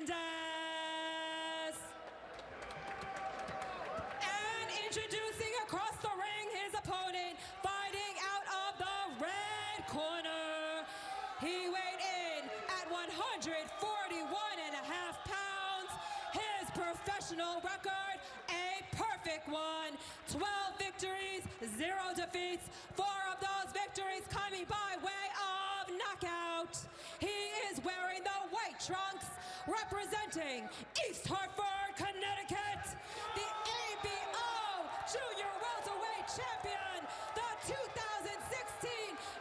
Introducing across the ring his opponent, fighting out of the red corner. He weighed in at 141.5 pounds. His professional record, a perfect one. 12 victories, 0 defeats. 4 of those victories coming by way of knockout. He is wearing the white trunks, representing East Hartford, Connecticut, the ABO Junior Welterweight Champion, the 2016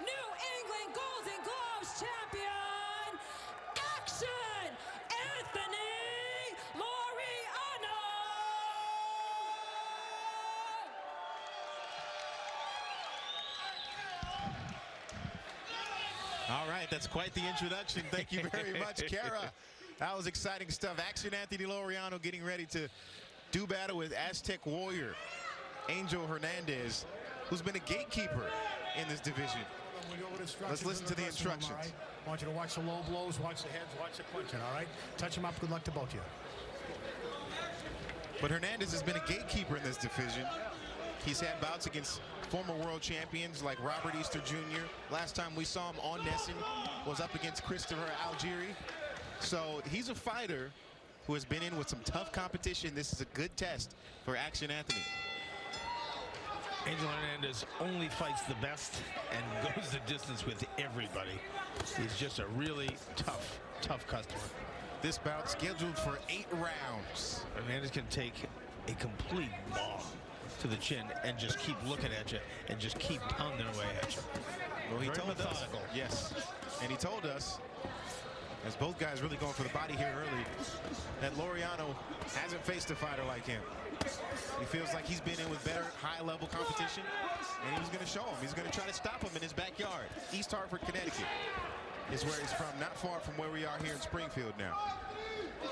New England Golden Gloves Champion, Action Anthony Laureano. All right, that's quite the introduction. Thank you very much, Kara. That was exciting stuff. Action Anthony Laureano getting ready to do battle with Aztec Warrior Angel Hernandez, who's been a gatekeeper in this division. Let's listen to the instructions. All right? I want you to watch the low blows, watch the heads, watch the clinching, all right? Touch them up. Good luck to both of you. But Hernandez has been a gatekeeper in this division. He's had bouts against former world champions like Robert Easter Jr. Last time we saw him on NESN was up against Christopher Algieri. So he's a fighter who has been in with some tough competition. This is a good test for Action Anthony. Angel Hernandez only fights the best and goes the distance with everybody. He's just a really tough customer. This bout scheduled for 8 rounds. Hernandez can take a complete bomb to the chin and just keep looking at you and just keep pounding away at you. Well, he Very told methodical. us, yes, and he told us, as both guys really going for the body here early, that Laureano hasn't faced a fighter like him. He feels like he's been in with better high-level competition, and he's going to show him. He's going to try to stop him in his backyard. East Hartford, Connecticut is where he's from, not far from where we are here in Springfield now.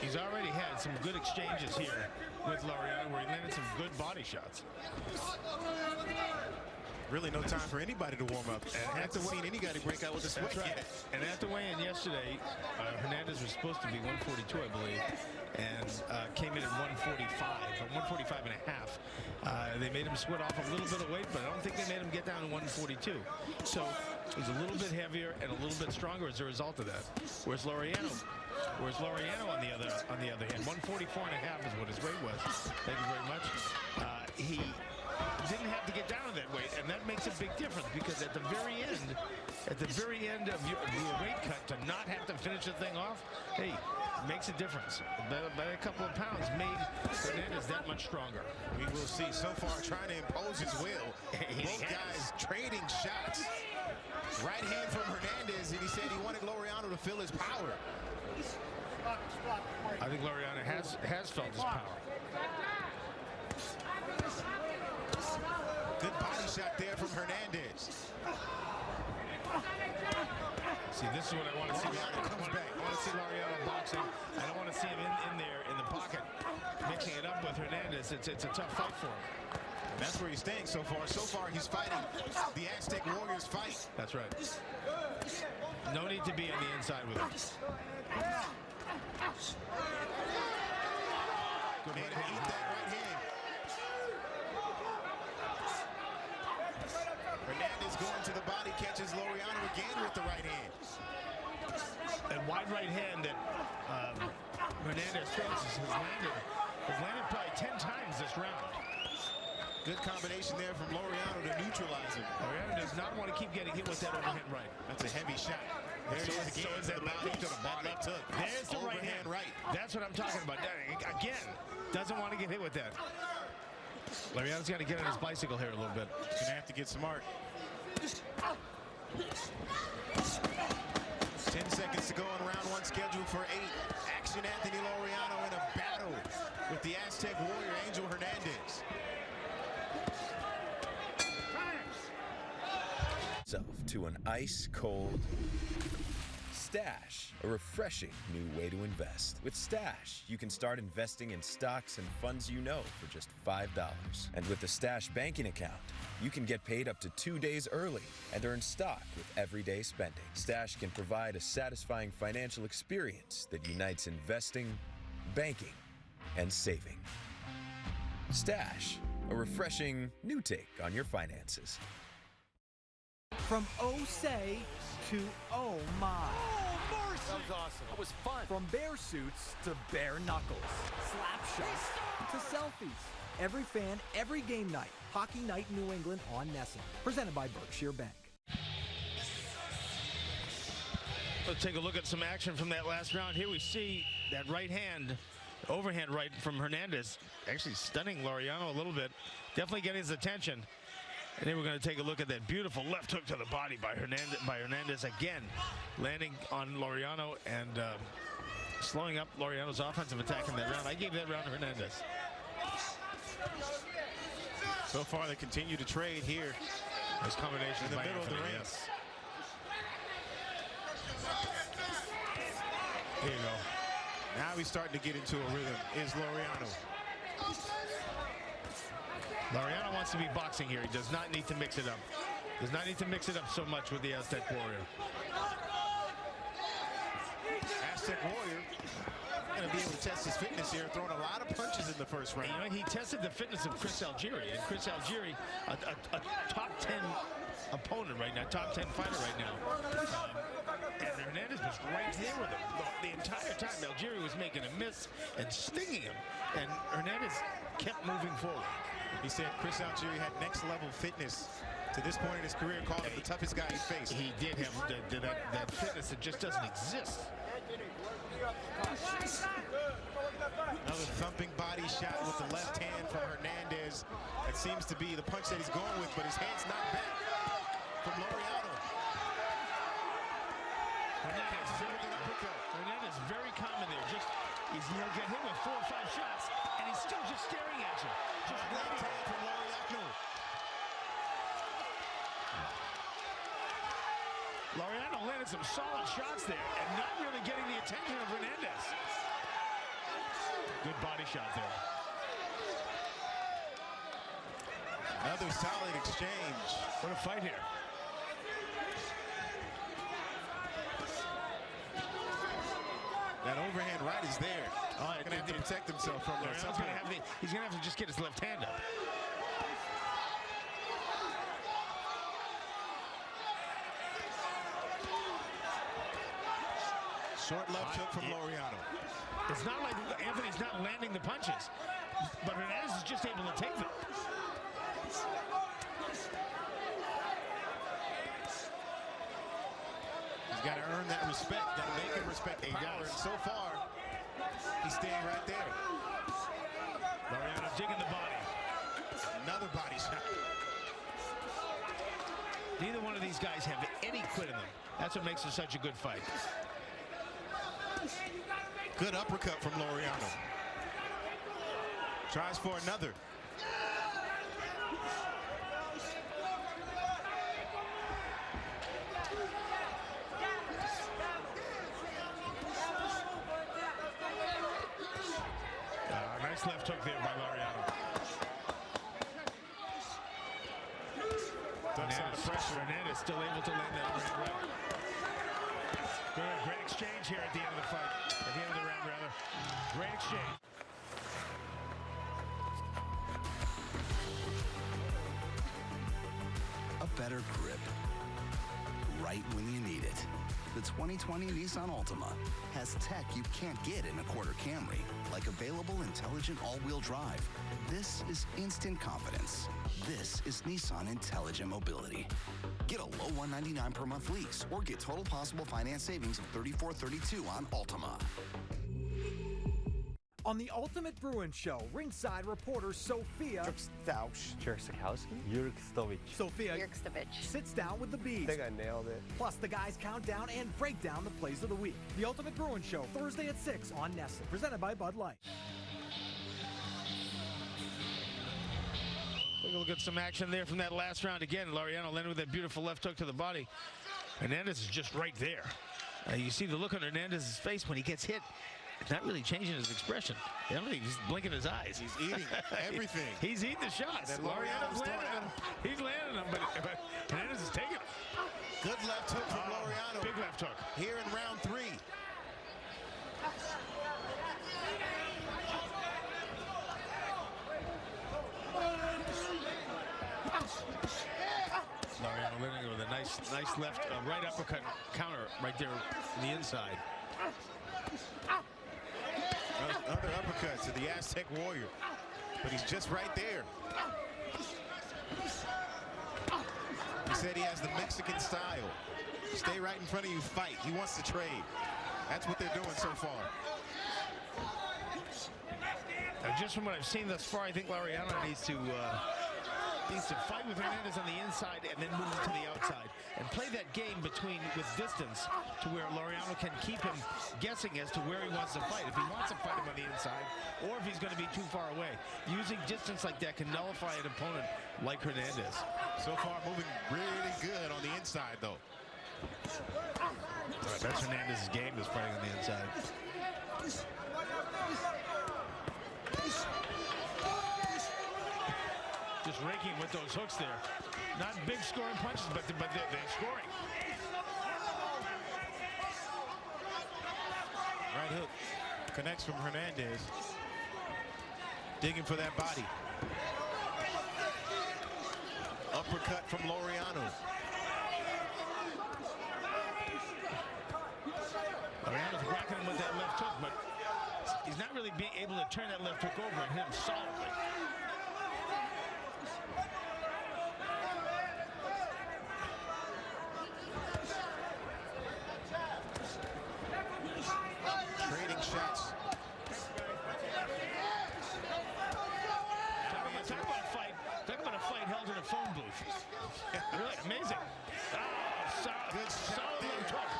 He's already had some good exchanges here with Laureano where he landed some good body shots. Really no time for anybody to warm up. I haven't seen any guy to break out with a sweat yet. And at the weigh-in yesterday, Hernandez was supposed to be 142, I believe, and came in at 145, or 145 and a half. They made him sweat off a little bit of weight, but I don't think they made him get down to 142. So he's a little bit heavier and a little bit stronger as a result of that. Whereas Laureano on the other hand, 144 and a half is what his weight was. Thank you very much. He didn't have to get down to that weight, and that makes a big difference because at the very end of your weight cut, to not have to finish the thing off, hey, makes a difference. By a couple of pounds made Hernandez that much stronger. We will see. So far, trying to impose his will. Both guys trading shots. Right hand from Hernandez, and he said he wanted Laureano to feel his power. I think Laureano has felt his power. Good body shot there from Hernandez. See, this is what I want to see. I want to see Laureano boxing. I don't want to see him in there in the pocket, mixing it up with Hernandez. It's a tough fight for him. And that's where he's staying so far. So far, he's fighting the Aztec Warriors fight. That's right. No need to be on the inside with him. Made him eat that right hand. Hernandez going to the body, catches Laureano again with the right hand. That wide right hand that Hernandez throws has landed probably 10 times this round. Good combination there from Laureano to neutralize him. Laureano does not want to keep getting hit with that overhand right. That's a heavy shot. There it is again. So is that left to the body. There's the right hand. That's what I'm talking about. Again, doesn't want to get hit with that. Laureano's got to get on his bicycle here a little bit. He's going to have to get smart. 10 seconds to go in round 1, scheduled for 8. Action Anthony Laureano in a battle with the Aztec Warrior Angel Hernandez. To an ice-cold Stash, a refreshing new way to invest. With Stash, you can start investing in stocks and funds you know for just $5. And with the Stash banking account, you can get paid up to 2 days early and earn stock with everyday spending. Stash can provide a satisfying financial experience that unites investing, banking, and saving. Stash a refreshing new take on your finances. From oh say to oh my. That was awesome. That was fun. From bare suits to bare knuckles. Slap shots to selfies. Every fan, every game night. Hockey Night in New England on NESN. Presented by Berkshire Bank. Let's take a look at some action from that last round. Here we see that right hand, overhand right from Hernandez, actually stunning Laureano a little bit, definitely getting his attention. And then we're going to take a look at that beautiful left hook to the body by Hernandez again, landing on Laureano and slowing up Laureano's offensive attack in that round. I gave that round to Hernandez. So far, they continue to trade here. This combination in the middle of the ring. Yes. Here you go. Now he's starting to get into a rhythm. Is Laureano. Laureano wants to be boxing here. He does not need to mix it up. Does not need to mix it up so much with the Aztec Warrior. Aztec Warrior going to be able to test his fitness here, throwing a lot of punches in the first round. And, you know, he tested the fitness of Chris Algieri. And Chris Algieri, a top 10 opponent right now, top 10 fighter right now. And Hernandez was right there with him the entire time. Algieri was making a miss and stinging him. And Hernandez kept moving forward. He said Chris Algieri had next-level fitness to this point in his career, called him the toughest guy he faced. He did have that fitness that just doesn't exist. Another thumping body shot with the left hand from Hernandez. That seems to be the punch that he's going with, but his hand's not back from Laureano. Hernandez very calm in there. He'll get hit with 4 or 5 shots, and he's still just staring at you. Just left hand from Laureano. Laureano landed some solid shots there and not really getting the attention of Hernandez. Good body shot there. Another solid exchange. What a fight here. That overhand right is there. Oh, he's going to have to protect himself from that. He's going to have to just get his left hand up. Short left hook from Laureano. It's not like Anthony's not landing the punches, but Hernandez is just able to take them. He's got to earn that respect, got to make him respect the power. And so far, he's staying right there. Laureano digging the body. Another body shot. Neither one of these guys have any quit in them. That's what makes it such a good fight. Good uppercut from Laureano. Tries for another. Nice left hook there by Laureano. Ducks out of pressure. Hernandez still able to land that right. Good, great exchange here at the end of the fight. At the end of the round, rather. Great exchange. A better grip. Right when you need it. The 2020 Nissan Altima has tech you can't get in a quarter Camry, like available intelligent all-wheel drive. This is instant confidence. This is Nissan Intelligent Mobility. Get a low $199 per month lease or get total possible finance savings of $34.32 on Altima. On the Ultimate Bruins Show, ringside reporter Sophia Sophia sits down with the Bees. I think I nailed it. Plus, the guys count down and break down the plays of the week. The Ultimate Bruins Show, Thursday at 6 on NESN, presented by Bud Light. Take a look at some action there from that last round again. Laureano landed with that beautiful left hook to the body. Hernandez is just right there. You see the look on Hernandez's face when he gets hit. It's not really changing his expression. I don't think he's blinking his eyes. He's eating everything. He's eating the shots. Laureano's landing them. He's landing them, but Hernandez is taking them. Good left hook from Laureano. Big left hook. Here in round 3. left right uppercut counter right there in the inside. Another uppercut to the Aztec Warrior, but he's just right there. He said he has the Mexican style. Stay right in front of you, fight. He wants to trade. That's what they're doing so far. Just from what I've seen thus far, I think Laureano needs to fight with Hernandez on the inside and then move to the outside and play that game with distance to where Laureano can keep him guessing as to where he wants to fight. If he wants to fight him on the inside or if he's going to be too far away. Using distance like that can nullify an opponent like Hernandez. So far moving really good on the inside though. Right, that's Hernandez's game, is fighting on the inside. Just raking with those hooks there. Not big scoring punches, but they're scoring. Right hook connects from Hernandez. Digging for that body. Uppercut from Laureano. Laureano's whacking him with that left hook, but he's not really being able to turn that left hook over and hit him solidly. Trading shots. Talk about a fight held in a phone booth. Really amazing. Good solid left hook.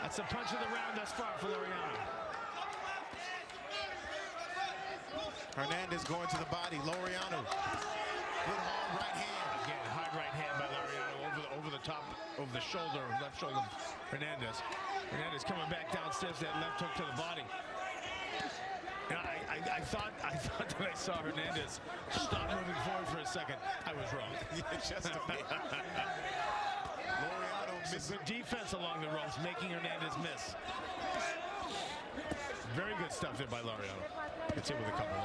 That's the punch of the round thus far for Laureano. Hernandez going to the body. Laureano. Good hard right hand. Again, hard right hand by Laureano over the top, over the shoulder, left shoulder of Hernandez. Hernandez coming back downstairs, that left hook to the body. And I thought that I saw Hernandez stop moving forward for a second. I was wrong. Just a bit. Laureano misses. Good defense along the ropes, making Hernandez miss. Very good stuff there by Laureano. Gets hit with a couple.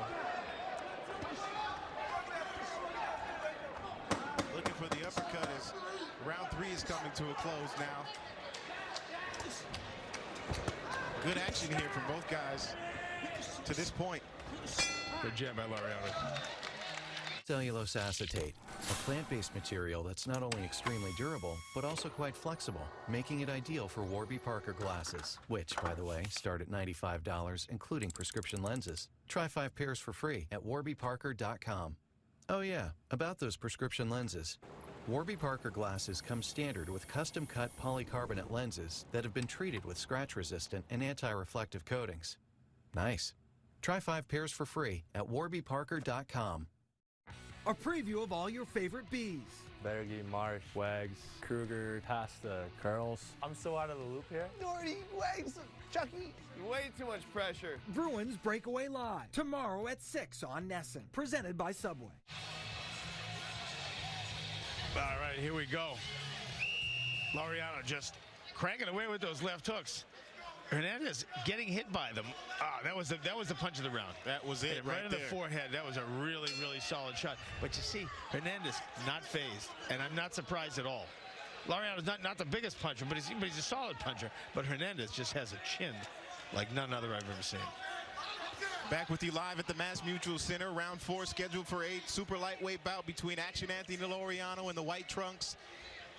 Looking for the uppercut as round 3 is coming to a close now. Good action here from both guys to this point. Good jab by Laureano. Cellulose acetate, a plant-based material that's not only extremely durable, but also quite flexible, making it ideal for Warby Parker glasses, which, by the way, start at $95, including prescription lenses. Try 5 pairs for free at warbyparker.com. Oh yeah, about those prescription lenses. Warby Parker glasses come standard with custom-cut polycarbonate lenses that have been treated with scratch-resistant and anti-reflective coatings. Nice. Try 5 pairs for free at warbyparker.com. A preview of all your favorite bees. Berge, Marsh, Wags, Kruger, Pasta, Curls. I'm so out of the loop here. Norty, Wags, Chucky. Way too much pressure. Bruins Breakaway Live. Tomorrow at 6 on NESN. Presented by Subway. All right, here we go. Laureano just cranking away with those left hooks. Hernandez getting hit by them. That was the punch of the round. That was it right in the there. forehead. That was a really, really solid shot. But you see, Hernandez not phased, and I'm not surprised at all. Laureano's not the biggest puncher, but he's a solid puncher. But Hernandez just has a chin like none other I've ever seen. Back with you live at the Mass Mutual Center. Round 4 scheduled for 8. Super lightweight bout between Action Anthony Laureano in the white trunks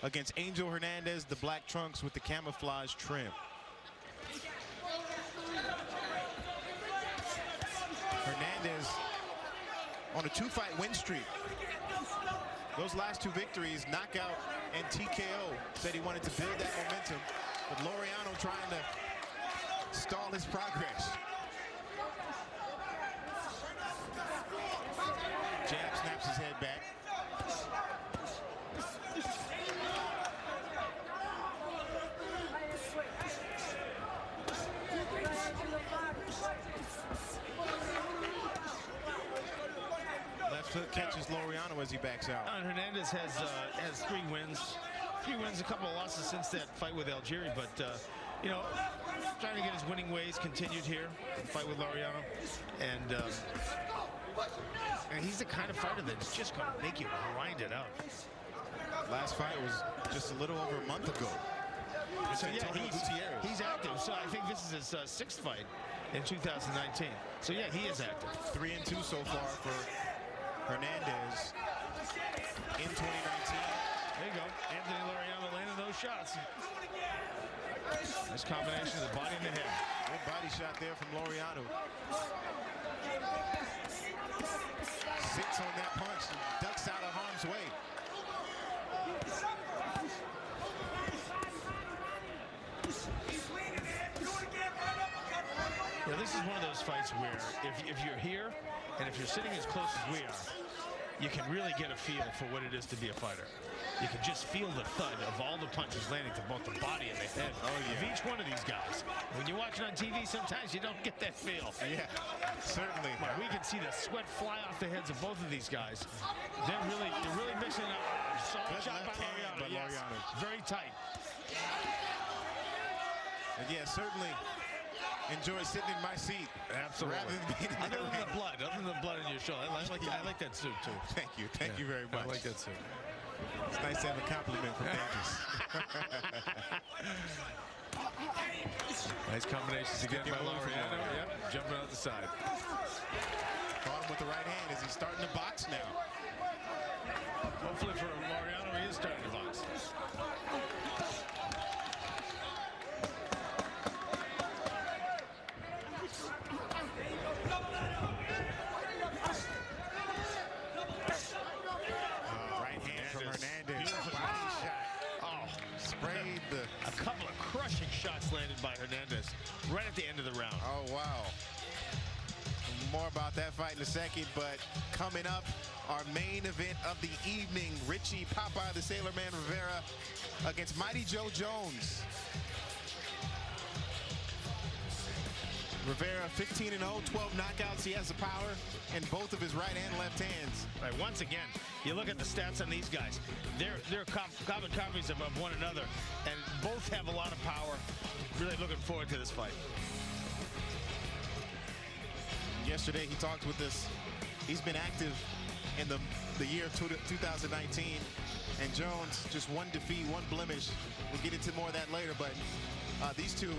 against Angel Hernandez, the black trunks with the camouflage trim. Hernandez on a 2-fight win streak. Those last 2 victories, knockout and TKO. Said he wanted to build that momentum, but Laureano trying to stall his progress. Jab snaps his head back. Left hook catches Laureano as he backs out. And Hernandez has 3 wins. 3 wins, a couple of losses since that fight with Algieri, but you know, trying to get his winning ways continued here. Fight with Laureano, and he's the kind of fighter that's just going to make you grind it out. Last fight was just a little over a month ago. So yeah, he's active. So I think this is his sixth fight in 2019. So yeah, he is active. 3-2 so far for Hernandez in 2019. There you go. Anthony Laureano landing those shots. Nice combination of the body and the head. Good body shot there from Laureano. Sits on that punch and ducks out of harm's way. Yeah, this is one of those fights where if you're here and if you're sitting as close as we are, you can really get a feel for what it is to be a fighter. You can just feel the thud of all the punches landing to both the body and the head of each one of these guys. When you're watching on TV, sometimes you don't get that feel. Yeah, certainly. But we can see the sweat fly off the heads of both of these guys. They're really mixing up. Solid shot by Laureano. Yes. Very tight. And yeah, certainly enjoy sitting in my seat. Absolutely. Rather than being other than the blood in your shoulder. I like that suit too. Thank you very much. I like that suit. It's nice to have a compliment from Dangerous. Nice combinations again by Laureano. Yep, jumping out the side. Caught him with the right hand as he's starting to box now. Hopefully for Laureano, he is starting to box. Right hand from Hernandez. Beautiful body shot. Oh, Sprayed a couple of crushing shots landed by Hernandez right at the end of the round. Oh, wow. More about that fight in a second, but coming up, our main event of the evening, Richie Popeye the Sailor Man Rivera against Mighty Joe Jones. Rivera 15-0, 12 knockouts. He has the power in both of his right and left hands. Right, once again, you look at the stats on these guys. They're common copies of one another, and both have a lot of power. Really looking forward to this fight. Yesterday, he talked with us. He's been active in the year of 2019, and Jones just one defeat, one blemish. We'll get into more of that later, but these two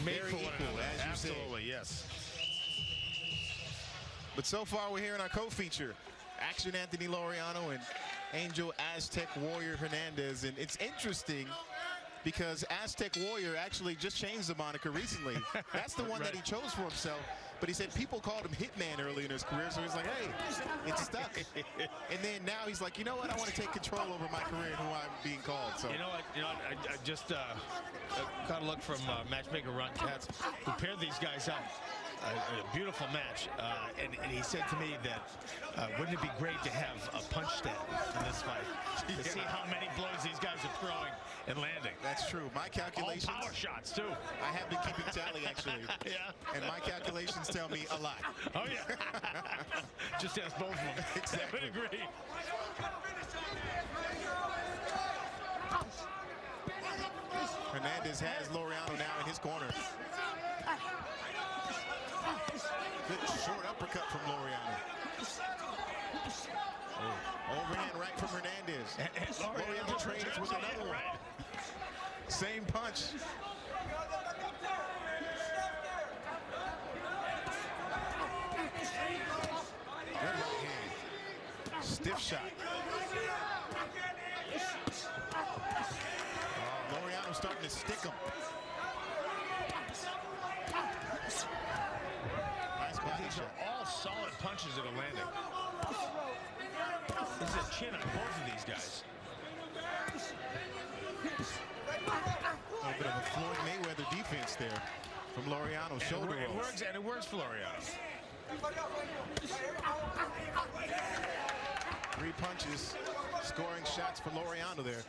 made very for one equal, another. as you Absolutely, say. yes. But so far, we're here in our co-feature, Action Anthony Laureano and Angel Aztec Warrior Hernandez, and it's interesting because Aztec Warrior actually just changed the moniker recently. That's the one that he chose for himself. But he said people called him Hitman early in his career, so he's like, hey, it's stuck. And then now he's like, you know what? I want to take control over my career and who I'm being called. So You know what? I just got a look from matchmaker Ron Katz, who paired these guys up. A beautiful match, and he said to me that wouldn't it be great to have a punch stat in this fight to see how many blows these guys are throwing and landing. That's true. My calculations. All power shots too. I have been keeping tally actually. Yeah. And my calculations tell me a lot. Oh yeah. Just ask both of them. Exactly. I would agree. Hernandez has Laureano now in his corner. Good short uppercut from Laureano. Overhand right from Hernandez. And Laureano trades with another one. Same punch. Good right hand. Stiff shot. Laureano starting to stick him. These are all solid punches that are landing. This is a chin on both of these guys. A little bit of a Floyd Mayweather defense there from Laureano. Shoulder rolls. It works for Laureano. 3 punches, scoring shots for Laureano there.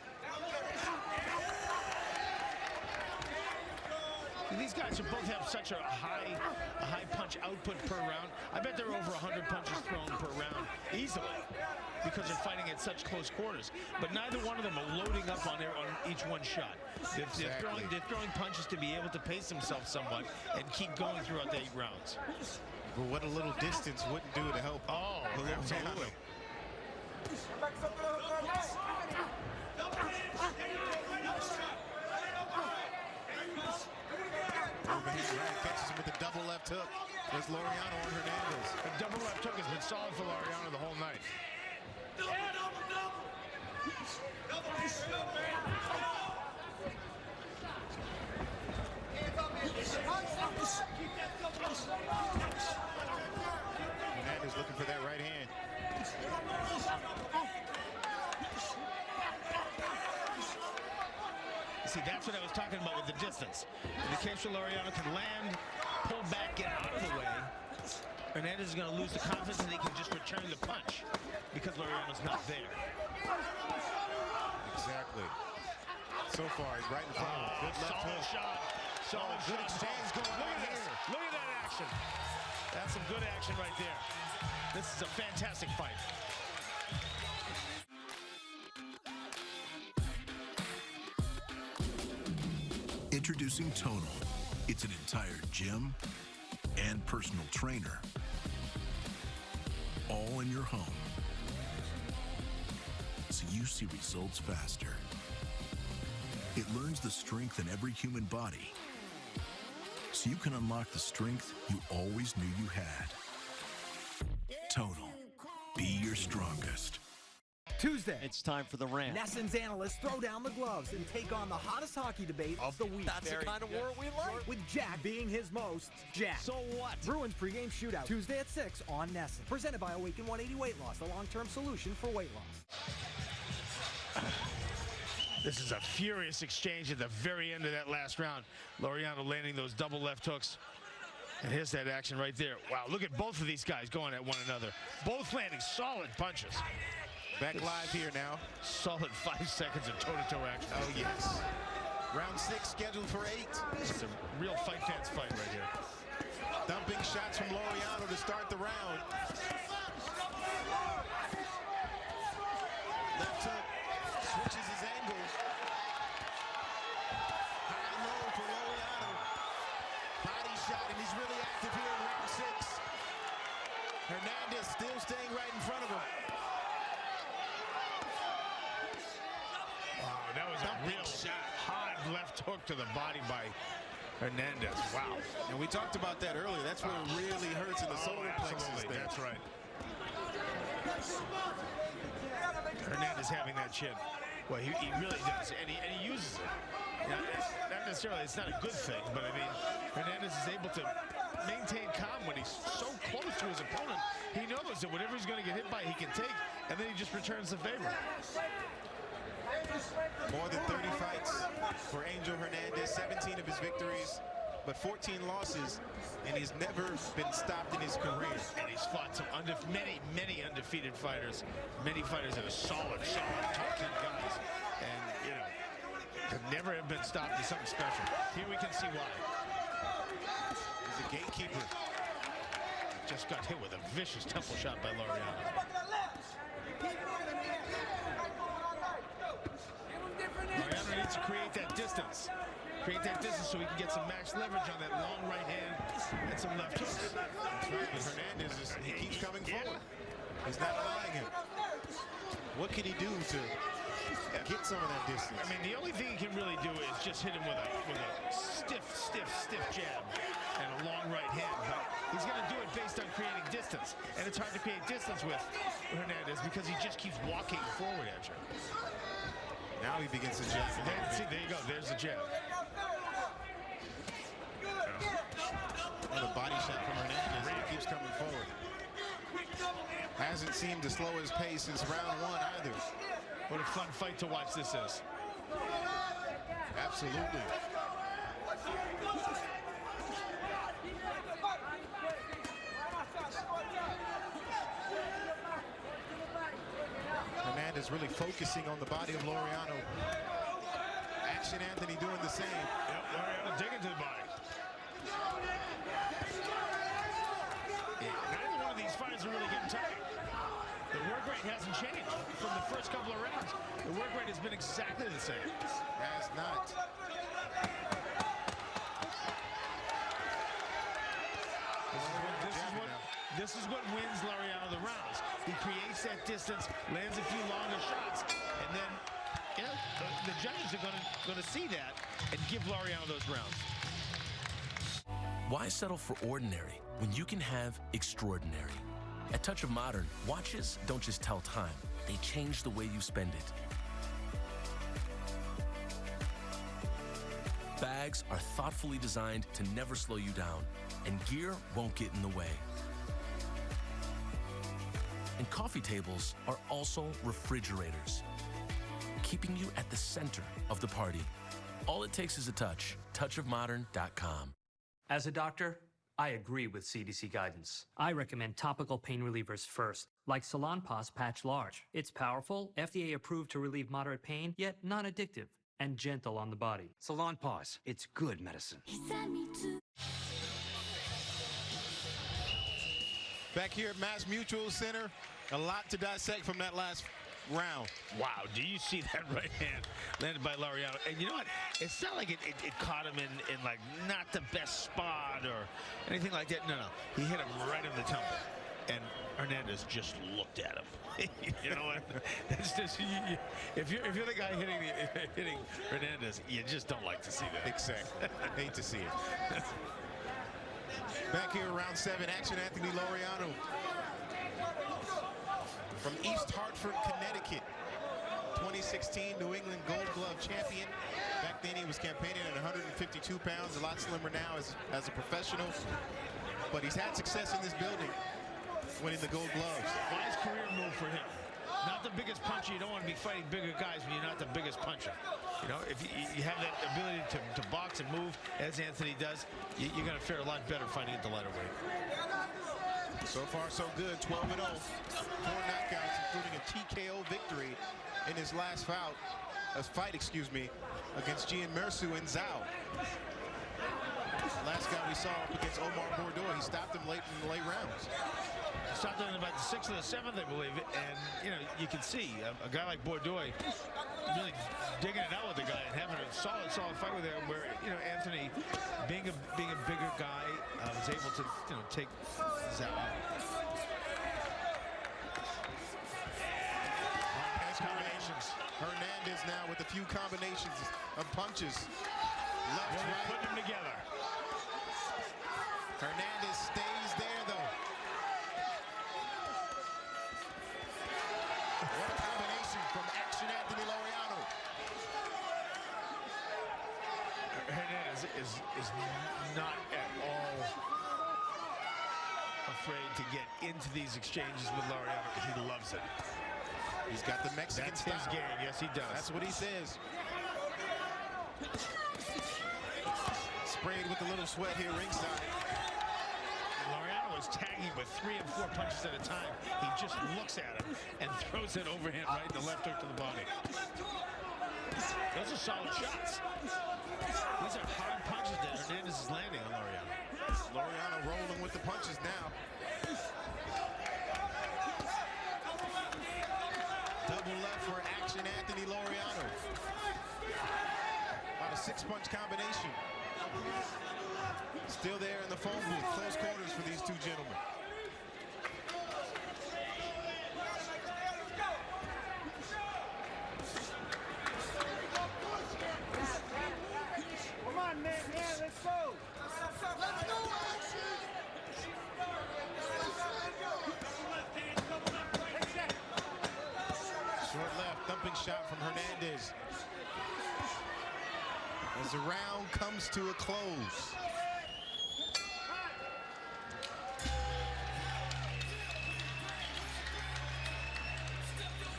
These guys both have such a high punch output per round. I bet they're over 100 punches thrown per round easily because they're fighting at such close quarters. But neither one of them are loading up on each one shot. They're throwing punches to be able to pace themselves somewhat and keep going throughout the 8 rounds. But what a little distance wouldn't do to help. Oh, absolutely. Overhand right, catches him with a double left hook. There's Laureano on Hernandez. The double left hook has been solid for Laureano the whole night. Hernandez looking for that right hand. See, that's what I was talking about with the distance. In the case where Laureano can land, pull back, get out of the way, Hernandez is going to lose the confidence and he can just return the punch because Laureano's not there. Exactly. So far, he's right in front of him. Good left hook. Shot. Solid good exchange going on here. Look at that action. That's some good action right there. This is a fantastic fight. Introducing Tonal. It's an entire gym and personal trainer, all in your home, so you see results faster. It learns the strength in every human body, so you can unlock the strength you always knew you had. Tonal. Be your strongest. Tuesday. It's time for the rant. NESN's analysts throw down the gloves and take on the hottest hockey debate of the week. That's the kind of war we like. With Jack being his most Jack. So what? Bruins pregame shootout Tuesday at 6 on NESN. Presented by Awaken 180 Weight Loss, the long-term solution for weight loss. This is a furious exchange at the very end of that last round. Laureano landing those double left hooks. And here's that action right there. Wow, look at both of these guys going at one another. Both landing solid punches. Back live here now. Solid 5 seconds of toe-to-toe action. Oh, yes. Round 6 scheduled for 8. It's a real fight fans fight right here. Dumping shots from Laureano to start the round. Left hook. Switches his angle. High low for Laureano. Body shot, and he's really active here in round 6. Hernandez still staying right in front of him. Wow, that was a real hard left hook to the body by Hernandez. Wow. And we talked about that earlier. That's what it really hurts in the solar plexus there. That's right. Hernandez having that chin. Well, he really does, and he uses it. Now, not necessarily, it's not a good thing, but I mean, Hernandez is able to maintain calm when he's so close to his opponent. He knows that whatever he's going to get hit by, he can take, and then he just returns the favor. More than 30 fights for Angel Hernandez, 17 of his victories, but 14 losses, and he's never been stopped in his career. And he's fought some many undefeated fighters, many fighters that are solid top 10 guys, and you know, could never have been stopped is something special. Here we can see why. He's a gatekeeper. Just got hit with a vicious temple shot by Laureano. Laureano needs to create that distance. Create that distance so he can get some max leverage on that long right hand and some left hooks. That's right, but Hernandez, he keeps coming forward. He's not allowing him. What can he do to get some of that distance? I mean, the only thing he can really do is just hit him with a stiff jab and a long right hand. But he's going to do it based on creating distance. And it's hard to create distance with Hernandez because he just keeps walking forward at you. Now he begins to jab. See, there you go. There's the jab. Another body shot from Hernandez. He keeps coming forward. Hasn't seemed to slow his pace since round 1 either. What a fun fight to watch this is. Absolutely. Hernandez really focusing on the body of Laureano. Action Anthony doing the same. Yep, Laureano digging to the body. Neither one of these fighters are really getting tired. The work rate hasn't changed from the first couple of rounds. The work rate has been exactly the same. Has not. This is what wins Laureano the rounds. He creates that distance, lands a few longer shots, and then the judges are going to see that and give Laureano those rounds. Why settle for ordinary when you can have extraordinary? At Touch of Modern, watches don't just tell time, they change the way you spend it. Bags are thoughtfully designed to never slow you down, and gear won't get in the way. And coffee tables are also refrigerators, keeping you at the center of the party. All it takes is a touch. touchofmodern.com. As a doctor, I agree with CDC guidance. I recommend topical pain relievers first, like Salonpas Patch Large. It's powerful, FDA approved to relieve moderate pain, yet non-addictive and gentle on the body. Salonpas, it's good medicine. Back here at Mass Mutual Center, a lot to dissect from that last round. Wow, do you see that right hand landed by Laureano? And you know what? It's not like it caught him in like not the best spot or anything like that. No. He hit him right in the temple. And Hernandez just looked at him. You know what? That's just if you're the guy hitting Hernandez, you just don't like to see that. Exactly. Hate to see it. Back here, round 7, action. Anthony Laureano from East Hartford, Connecticut. 2016 New England Gold Glove champion. Back then he was campaigning at 152 pounds, a lot slimmer now as a professional. But he's had success in this building, winning the Gold Gloves. Wise career move for him. Not the biggest puncher. You don't want to be fighting bigger guys when you're not the biggest puncher. You know, if you have that ability to box and move, as Anthony does, you're going to fare a lot better fighting at the lighter weight. So far, so good. 12-0. 4 knockouts, including a TKO victory in his last fight, against Gian Mersu in Zhao. Last guy we saw up against Omar Bordeaux, he stopped him late in the late rounds. Stopped him in about the 6th or the 7th, I believe. And, you know, you can see a guy like Bordeaux really digging it out with the guy and having a solid fight with him where, you know, Anthony, being a bigger guy, was able to, you know, take Zhao out. Combinations. Hernandez now with a few combinations of punches. Left, right. Putting them together. Hernandez stays there, though. What a combination from action Anthony Laureano. Hernandez is not at all afraid to get into these exchanges with Laureano. He loves it. He's got the Mexican That's style. his game. Yes, he does. That's what he says. Sprayed with a little sweat here ringside. Laureano is tagging with 3 and 4 punches at a time. He just looks at him and throws it overhand right, the left hook to the body. Those are solid shots. These are hard punches that Hernandez is landing on Laureano. Laureano rolling with the punches now. Double left for action Anthony Laureano. About a 6-punch combination. Still there in the phone booth. Close quarters for these two gentlemen. Come on, man. Yeah, let's go. Let's go, Short left, thumping shot from Hernandez. As the round comes to a close.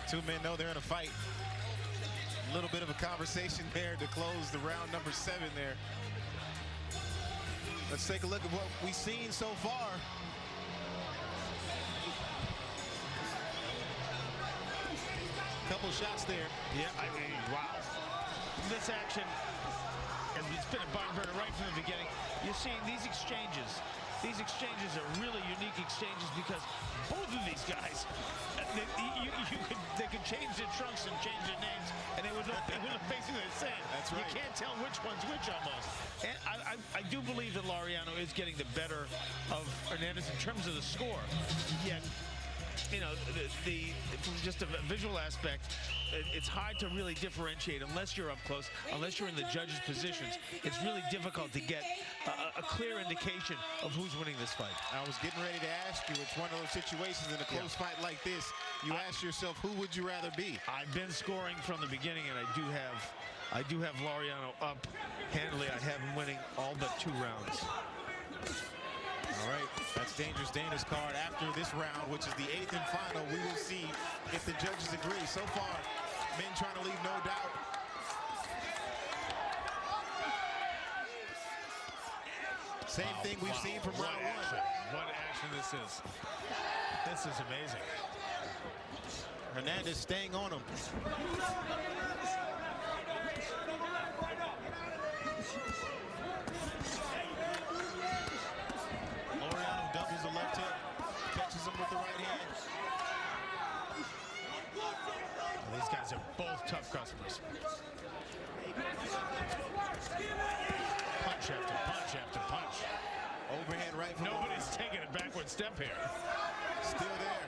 Two men know they're in a fight. A little bit of a conversation there to close the round number 7 there. Let's take a look at what we've seen so far. Couple shots there. Yeah, I mean, wow. This action, and it's been a barn burner right from the beginning. You're seeing these exchanges. These exchanges are really unique exchanges because both of these guys, they could change their trunks and change their names, and they would look basically the same. That's right. You can't tell which one's which almost. And I do believe that Laureano is getting the better of Hernandez in terms of the score. Yet you know, from just a visual aspect, it's hard to really differentiate unless you're up close, unless you're in the judges' positions. It's really difficult to get a clear indication of who's winning this fight. I was getting ready to ask you, it's one of those situations in a close fight like this, you ask yourself, who would you rather be? I've been scoring from the beginning, and I do have Laureano up handily. I have him winning all but 2 rounds. All right, that's Dangerous Dana's card after this round, which is the 8th and final. We will see if the judges agree. So far, men trying to leave no doubt. Same thing we've seen from round 1. What action this is. This is amazing. Hernandez staying on him. Laureano doubles the left hook, catches him with the right hand. These guys are both tough customers. Punch after punch after punch. Overhand right from Nobody's taking a backward step here. Still there.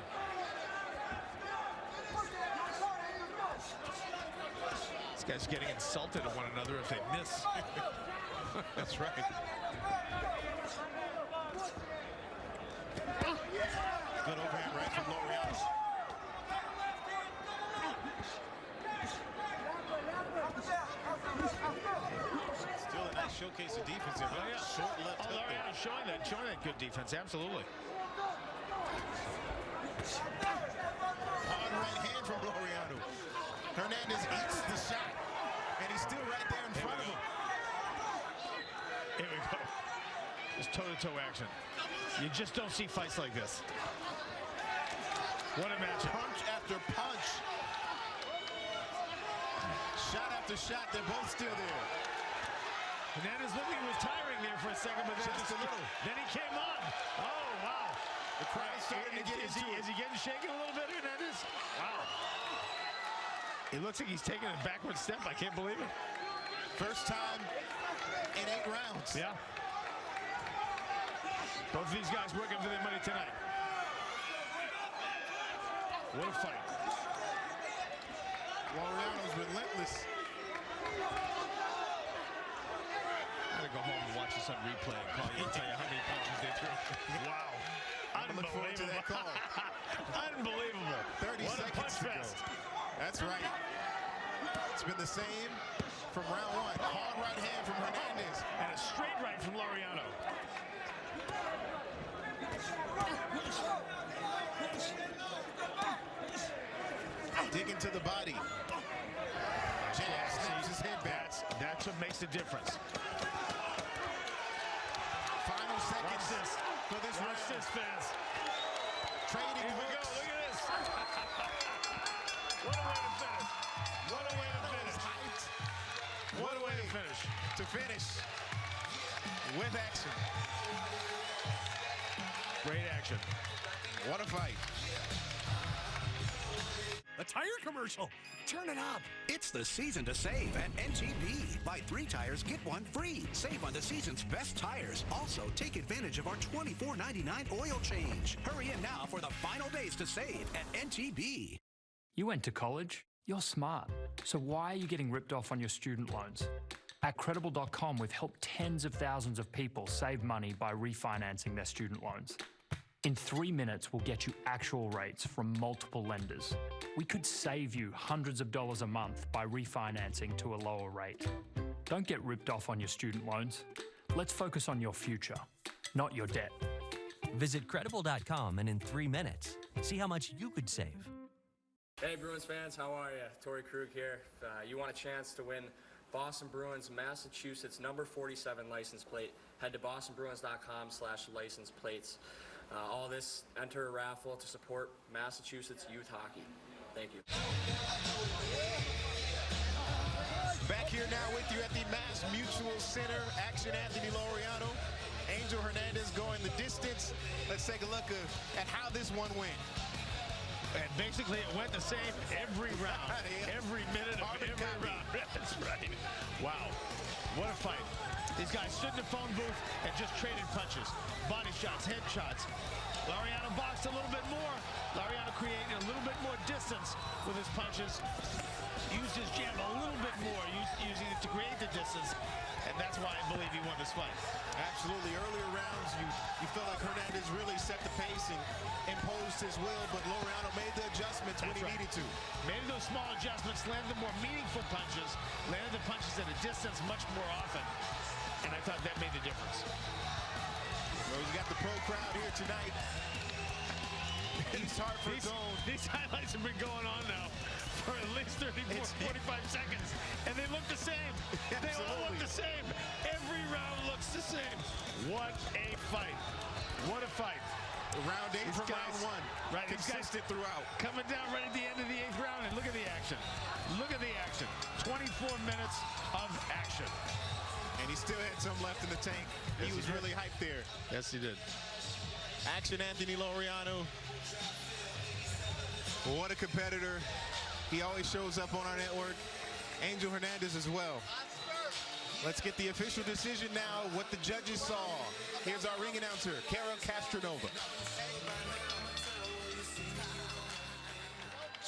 These guys are getting insulted at one another if they miss. That's right. Good overhand right from Laureano. Still a nice showcase of defense there. Short left hook there. Laureano showing that good defense, absolutely. Hard right hand from Laureano. Hernandez eats the shot, and he's still right there in front of him. Here we go. Just toe-to-toe action. You just don't see fights like this. What a match. Punch after punch. Shot after shot, they're both still there. Hernandez looked like he was tiring there for a second, but then just a little. Then he came on. Oh, wow. The crowd's starting to get into it. Is he getting shaken a little bit, Hernandez? Wow. It looks like he's taking a backward step. I can't believe it. First time in 8 rounds. Yeah. Both of these guys working for their money tonight. What a fight. Laureano's relentless. I'm gonna go home and watch this on replay and call you and tell you how many punches they threw. Wow. I look forward to that call. Unbelievable. 30 what seconds a punch to fest. go. That's right. It's been the same from round 1. Hard right hand from Hernandez. And a straight right from Laureano. Digging to the body. Jab snaps his head back. That's what makes the difference. Final seconds for this round. Watch this, fans. Trading Here we go. hooks. Look at this. What a way to finish. What a way to finish. What a way to finish. To finish with action. Great action. What a fight. A tire commercial. Turn it up. It's the season to save at NTB. Buy 3 tires, get 1 free. Save on the season's best tires. Also, take advantage of our $24.99 oil change. Hurry in now for the final days to save at NTB. You went to college? You're smart. So why are you getting ripped off on your student loans? At Credible.com, we've helped tens of thousands of people save money by refinancing their student loans. In 3 minutes, we'll get you actual rates from multiple lenders. We could save you hundreds of dollars a month by refinancing to a lower rate. Don't get ripped off on your student loans. Let's focus on your future, not your debt. Visit Credible.com and in 3 minutes, see how much you could save. Hey Bruins fans, how are you? Torrey Krug here. If you want a chance to win Boston Bruins Massachusetts number 47 license plate, head to bostonbruins.com/license plates. All this, enter a raffle to support Massachusetts youth hockey. Thank you. Back here now with you at the Mass Mutual Center. Action Anthony Laureano. Angel Hernandez going the distance. Let's take a look at how this one went. And basically it went the same every round. Every minute of every round. That's right. Wow. What a fight. These guys stood in the phone booth and just traded punches. Body shots, head shots. Laureano boxed a little bit more. Laureano created a little bit more distance with his punches. Used his jab a little bit more, using it to create the distance. And that's why I believe he won this fight. Absolutely. Earlier rounds, you felt like Hernandez really set the pace and imposed his will, but Laureano made the adjustments when he needed to. Made those small adjustments, landed the more meaningful punches, landed the punches at a distance much more often. And I thought that made the difference. Well, he's got the pro crowd here tonight. East Hartford zone. These highlights have been going on now for at least 45 seconds, and they look the same. They all look the same. Every round looks the same. What a fight. What a fight. Round 8 from round 1. Right, consistent throughout. Coming down right at the end of the 8th round, and look at the action. Look at the action. 24 minutes of action. And he still had some left in the tank. Yes, he was really hyped there. Yes, he did. Action Anthony Laureano. What a competitor. He always shows up on our network. Angel Hernandez as well. Let's get the official decision now, what the judges saw. Here's our ring announcer, Carol Castronova.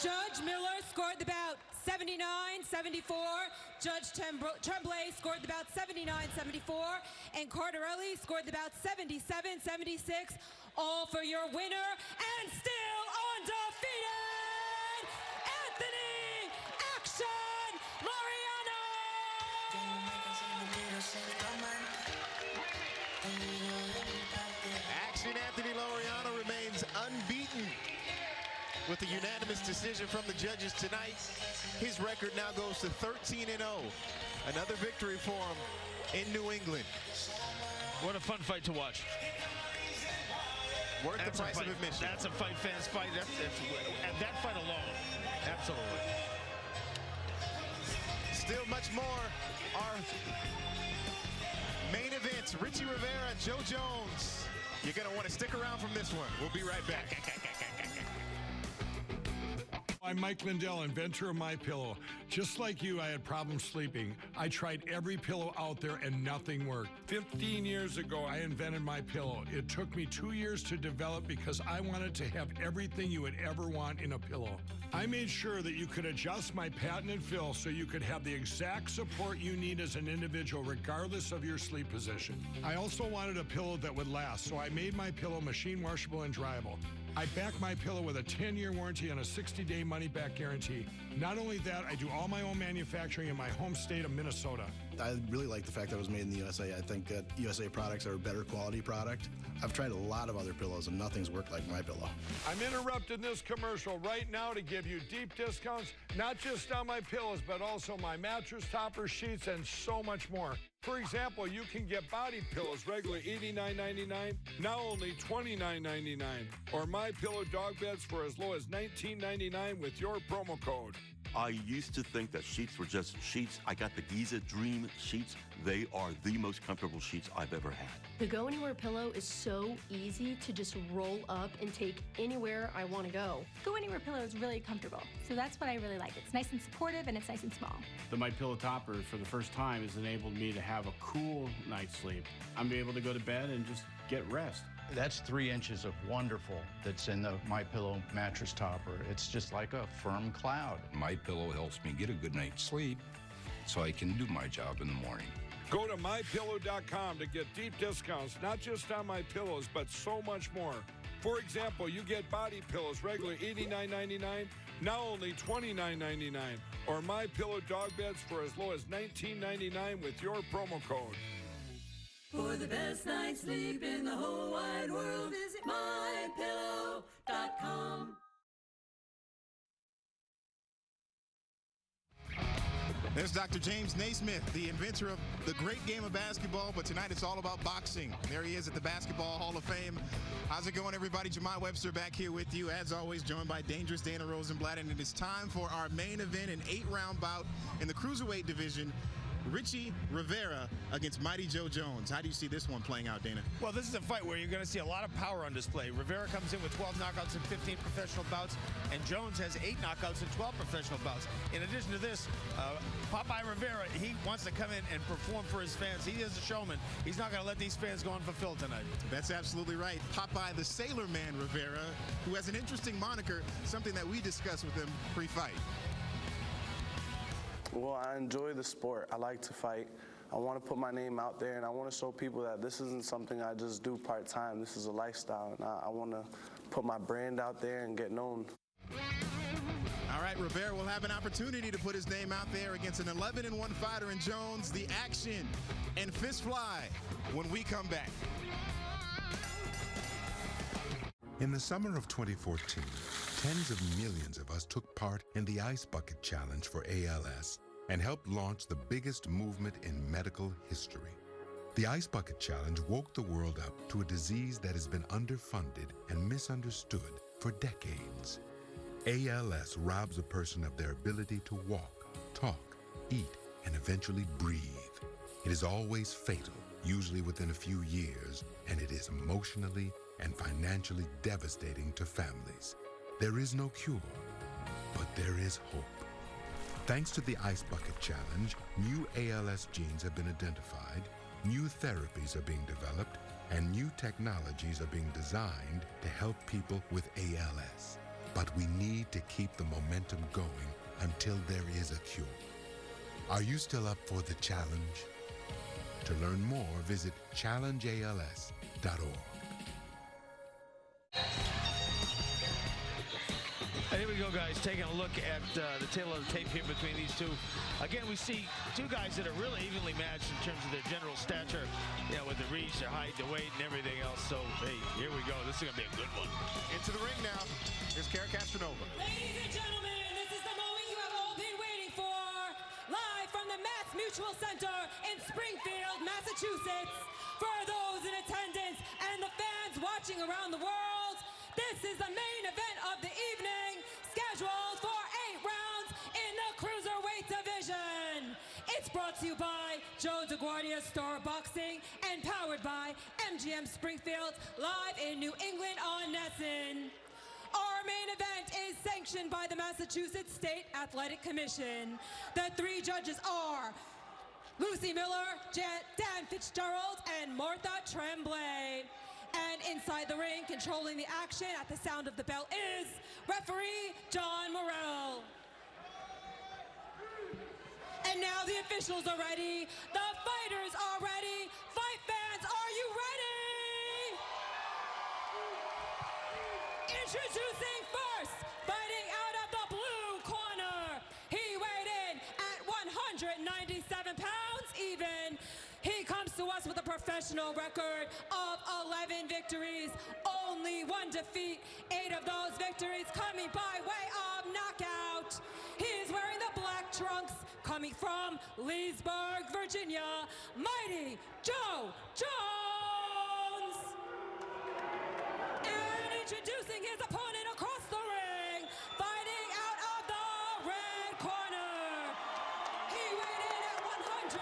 Judge Miller scored the bout 79-74. Judge Tremblay scored the bout 79-74. And Cardarelli scored the bout 77-76. All for your winner and still undefeated, Anthony Action Laureano! Action Anthony Laureano remains unbeaten with a unanimous decision from the judges tonight. His record now goes to 13-0. Another victory for him in New England. What a fun fight to watch. Worth the price of admission. That's a fight fans fight. And that fight alone. Absolutely. Still much more. Our main events, Richie Rivera, Joe Jones. You're going to want to stick around from this one. We'll be right back. I'm Mike Lindell, inventor of MyPillow. Just like you, I had problems sleeping. I tried every pillow out there and nothing worked. 15 years ago, I invented MyPillow. It took me 2 years to develop because I wanted to have everything you would ever want in a pillow. I made sure that you could adjust my patented fill so you could have the exact support you need as an individual, regardless of your sleep position. I also wanted a pillow that would last, so I made MyPillow machine washable and dryable. I back MyPillow with a 10-year warranty and a 60-day money-back guarantee. Not only that, I do all my own manufacturing in my home state of Minnesota. I really like the fact that it was made in the USA. I think that USA products are a better quality product. I've tried a lot of other pillows, and nothing's worked like MyPillow. I'm interrupting this commercial right now to give you deep discounts, not just on my pillows, but also my mattress toppers, sheets, and so much more. For example, you can get body pillows regularly $89.99, now only $29.99. Or MyPillow dog beds for as low as $19.99 with your promo code. I used to think that sheets were just sheets. I got the Giza Dream sheets. They are the most comfortable sheets I've ever had. The Go Anywhere pillow is so easy to just roll up and take anywhere I want to go. Go Anywhere pillow is really comfortable, so that's what I really like. It's nice and supportive, and it's nice and small. The MyPillow topper, for the first time, has enabled me to have a cool night's sleep. I'm able to go to bed and just get rest. That's 3 inches of wonderful that's in the MyPillow mattress topper. It's just like a firm cloud. MyPillow helps me get a good night's sleep so I can do my job in the morning. Go to MyPillow.com to get deep discounts, not just on my pillows, but so much more. For example, you get body pillows regularly $89.99, now only $29.99. Or MyPillow dog beds for as low as $19.99 with your promo code. For the best night's sleep in the whole wide world, visit MyPillow.com. There's Dr. James Naismith, the inventor of the great game of basketball, but tonight it's all about boxing. There he is at the Basketball Hall of Fame. How's it going, everybody? Jemai Webster back here with you, as always, joined by Dangerous Dana Rosenblatt, and it is time for our main event, an 8-round bout in the Cruiserweight division. Richie Rivera against Mighty Joe Jones. How do you see this one playing out, Dana? Well, this is a fight where you're going to see a lot of power on display. Rivera comes in with 12 knockouts in 15 professional bouts, and Jones has 8 knockouts in 12 professional bouts. In addition to this, Popeye Rivera, he wants to come in and perform for his fans. He is a showman. He's not going to let these fans go unfulfilled tonight. That's absolutely right. Popeye the Sailor Man Rivera, who has an interesting moniker, something that we discussed with him pre-fight. Well, I enjoy the sport. I like to fight. I want to put my name out there, and I want to show people that this isn't something I just do part-time. This is a lifestyle, and I want to put my brand out there and get known. All right, Rivera will have an opportunity to put his name out there against an 11-1 fighter in Jones. The action and fist fly when we come back. In the summer of 2014, tens of millions of us took part in the Ice Bucket Challenge for ALS and helped launch the biggest movement in medical history. The Ice Bucket Challenge woke the world up to a disease that has been underfunded and misunderstood for decades. ALS robs a person of their ability to walk, talk, eat, and eventually breathe. It is always fatal, usually within a few years, and it is emotionally and financially devastating to families. There is no cure, but there is hope. Thanks to the Ice Bucket Challenge, new ALS genes have been identified, new therapies are being developed, and new technologies are being designed to help people with ALS. But we need to keep the momentum going until there is a cure. Are you still up for the challenge? To learn more, visit challengeals.org. And here we go, guys, taking a look at the tail of the tape here between these two. Again, we see two guys that are really evenly matched in terms of their general stature, you know, with the reach, their height, their weight, and everything else. So, hey, here we go. This is going to be a good one. Into the ring now. Here's Kara Castronova. Ladies and gentlemen, this is the moment you have all been waiting for. Live from the Mass Mutual Center in Springfield, Massachusetts. For those in attendance and the fans watching around the world, this is the main event of the evening, scheduled for 8 rounds in the cruiserweight division. It's brought to you by Joe DeGuardia Star Boxing and powered by MGM Springfield, live in New England on NESN. Our main event is sanctioned by the Massachusetts State Athletic Commission. The 3 judges are Lucy Miller, Dan Fitzgerald, and Martha Tremblay. And inside the ring, controlling the action at the sound of the bell is referee John Morrell. And now the officials are ready. The fighters are ready. Fight fans, are you ready? Introducing first, fighting out of the blue corner. He weighed in at 197 pounds even. He comes to us with a professional record of 11 victories, only 1 defeat, 8 of those victories coming by way of knockout. He is wearing the black trunks, coming from Leesburg, Virginia, Mighty Joe Jones. And introducing his opponent across the ring, fighting out of the red corner. He weighed in at 191.5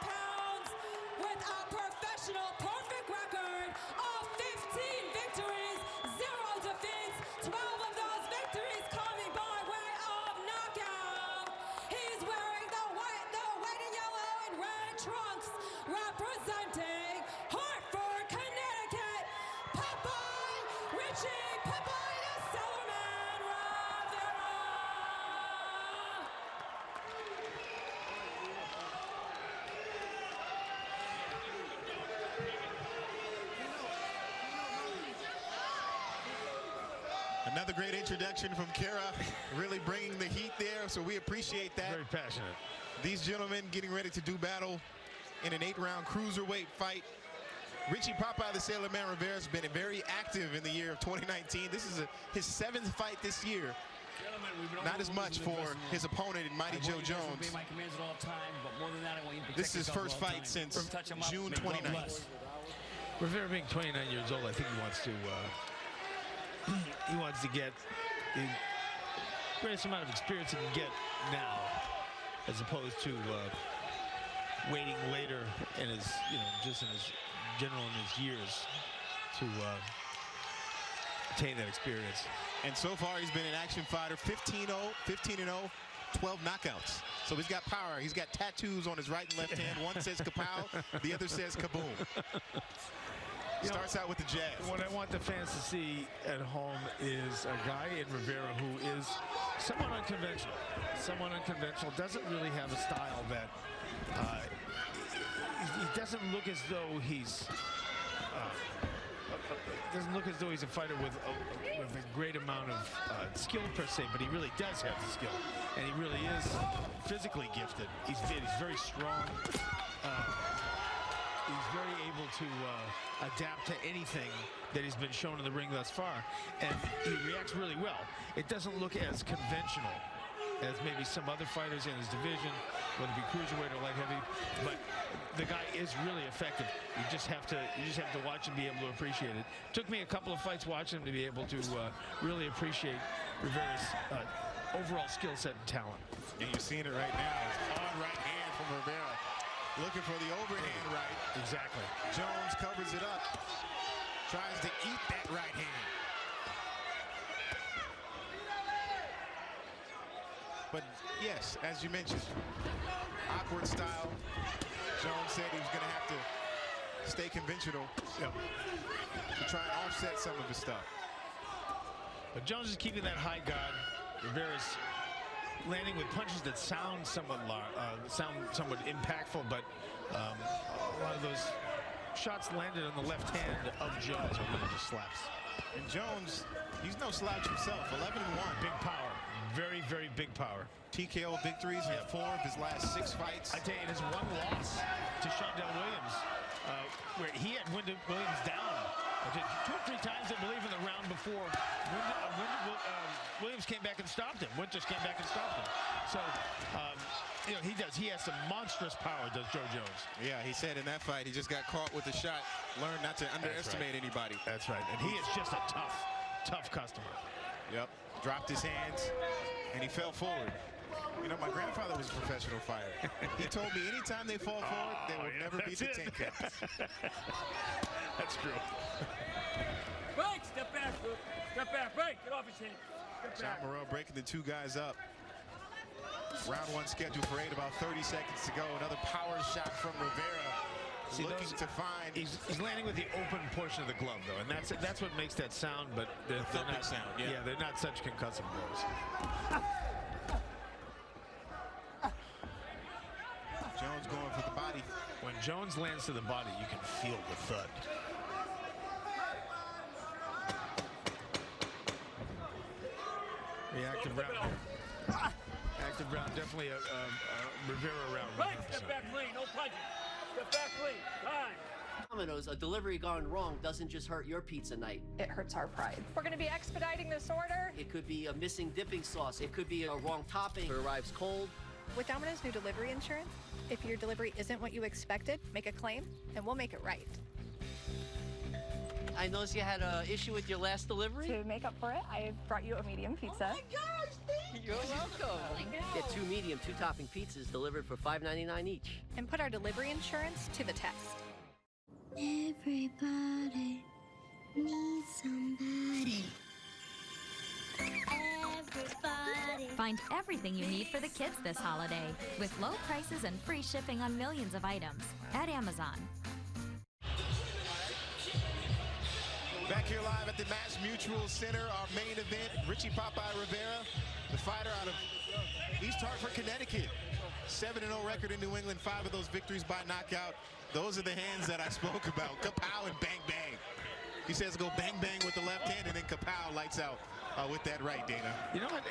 pounds with a professional perfect record of 15 victories, 0 defeats, 12 of those victories coming by way of knockout. He's wearing the white and yellow and red trunks, representing Hartford, Connecticut, Popeye, Richie, Popeye the Sailor Man Rivera. Another great introduction from Kara, really bringing the heat there, so we appreciate that. Very passionate. These gentlemen getting ready to do battle in an 8-round cruiserweight fight. Richie Popeye the Sailor Man Rivera has been very active in the year of 2019. This is his 7th fight this year. Not as much for his opponent in Mighty Joe Jones. This is his first fight since June 29th. Rivera being 29 years old, I think he wants to get the greatest amount of experience he can get now. as opposed to waiting later in his, just in his years to attain that experience. And so far, he's been an action fighter, 15-0, 12 knockouts. So he's got power. He's got tattoos on his right and left hand. One says kapow, the other says kaboom. Starts out with the jab. What I want the fans to see at home is a guy in Rivera who is somewhat unconventional. Doesn't really have a style that he doesn't look as though he's a fighter with a great amount of skill per se, but he really does have the skill, and he really is physically gifted. He's very strong. He's very able to adapt to anything that he's been shown in the ring thus far, and he reacts really well. It doesn't look as conventional as maybe some other fighters in his division, whether it be cruiserweight or light heavy, but the guy is really effective. You just have to watch and be able to appreciate it. Took me a couple of fights watching him to be able to really appreciate Rivera's overall skill set and talent. And you're seeing it right now. Hard right hand from Rivera. Looking for the overhand right. Exactly. Jones covers it up. Tries to eat that right hand. But yes, as you mentioned, awkward style. Jones said he was going to have to stay conventional to try and offset some of his stuff. But Jones is keeping that high guard. Rivera's landing with punches that sound somewhat impactful, but a lot of those shots landed on the left hand of Jones are really just slaps. And Jones, he's no slouch himself. 11-1. Big power. Very, very big power. TKO victories in 4 of his last 6 fights. I tell you, it is one loss to Shondell Williams, where he had winded Williams down 2 or 3 times, I believe, in the round before. Williams came back and stopped him. Winters came back and stopped him. So, he has some monstrous power, does Joe Jones. Yeah, he said in that fight, he just got caught with a shot. Learned not to underestimate anybody. That's right. And he is just a tough customer. Yep. Dropped his hands, and he fell forward. My grandfather was a professional fighter. He told me anytime they fall forward, they will never beat the 10 counts. That's true. Break, step back, break, get off his hand. John Morrell breaking the 2 guys up. Round 1 scheduled for 8, about 30 seconds to go. Another power shot from Rivera. Looking to find. He's landing with the open portion of the glove, though, and that's what makes that sound. But they're not sound. Yeah, they're not such concussive blows. Jones going for the body. When Jones lands to the body, you can feel the thud. Reactive round here. Active round, definitely a Rivera round. Right, step back clean, no punches. Step back clean, time. Domino's, a delivery gone wrong doesn't just hurt your pizza night. It hurts our pride. We're going to be expediting this order. It could be a missing dipping sauce. It could be a wrong topping. It arrives cold. With Domino's new delivery insurance, if your delivery isn't what you expected, make a claim, and we'll make it right. I noticed you had an issue with your last delivery. To make up for it, I brought you a medium pizza. Oh my gosh, thank you. You're welcome. Get 2 medium, 2-topping pizzas delivered for $5.99 each. And put our delivery insurance to the test. Everybody needs somebody. Everybody. Find everything you need for the kids this holiday with low prices and free shipping on millions of items at Amazon. Back here live at the Mass Mutual Center, our main event, Richie Popeye Rivera, the fighter out of East Hartford, Connecticut. 7-0 record in New England, 5 of those victories by knockout. Those are the hands that I spoke about. Kapow and bang, bang. He says go bang, bang with the left hand, and then Kapow lights out with that right, Dana. You know what?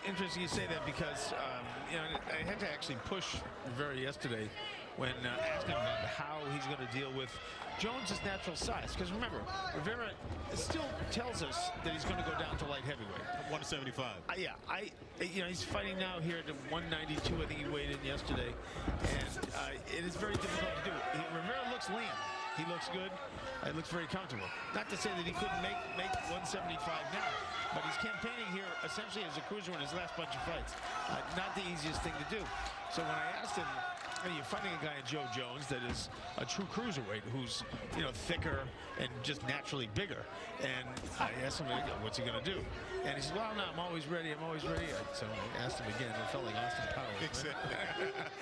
Interesting you say that because, I had to actually push Rivera yesterday when asking him about how he's going to deal with Jones's natural size. Because remember, Rivera still tells us that he's going to go down to light heavyweight. 175. He's fighting now here at 192. I think he weighed in yesterday. And it is very difficult to do. Rivera looks lean. He looks good. He looks very comfortable. Not to say that he couldn't make 175 now, but he's campaigning here essentially as a cruiser in his last bunch of fights. Not the easiest thing to do. So when I asked him, you're fighting a guy in Joe Jones that is a true cruiserweight who's, thicker and just naturally bigger. And I asked him, what's he going to do? And he said, well, no, I'm always ready. I'm always ready. So I asked him again. It felt like Austin Powers. Exactly.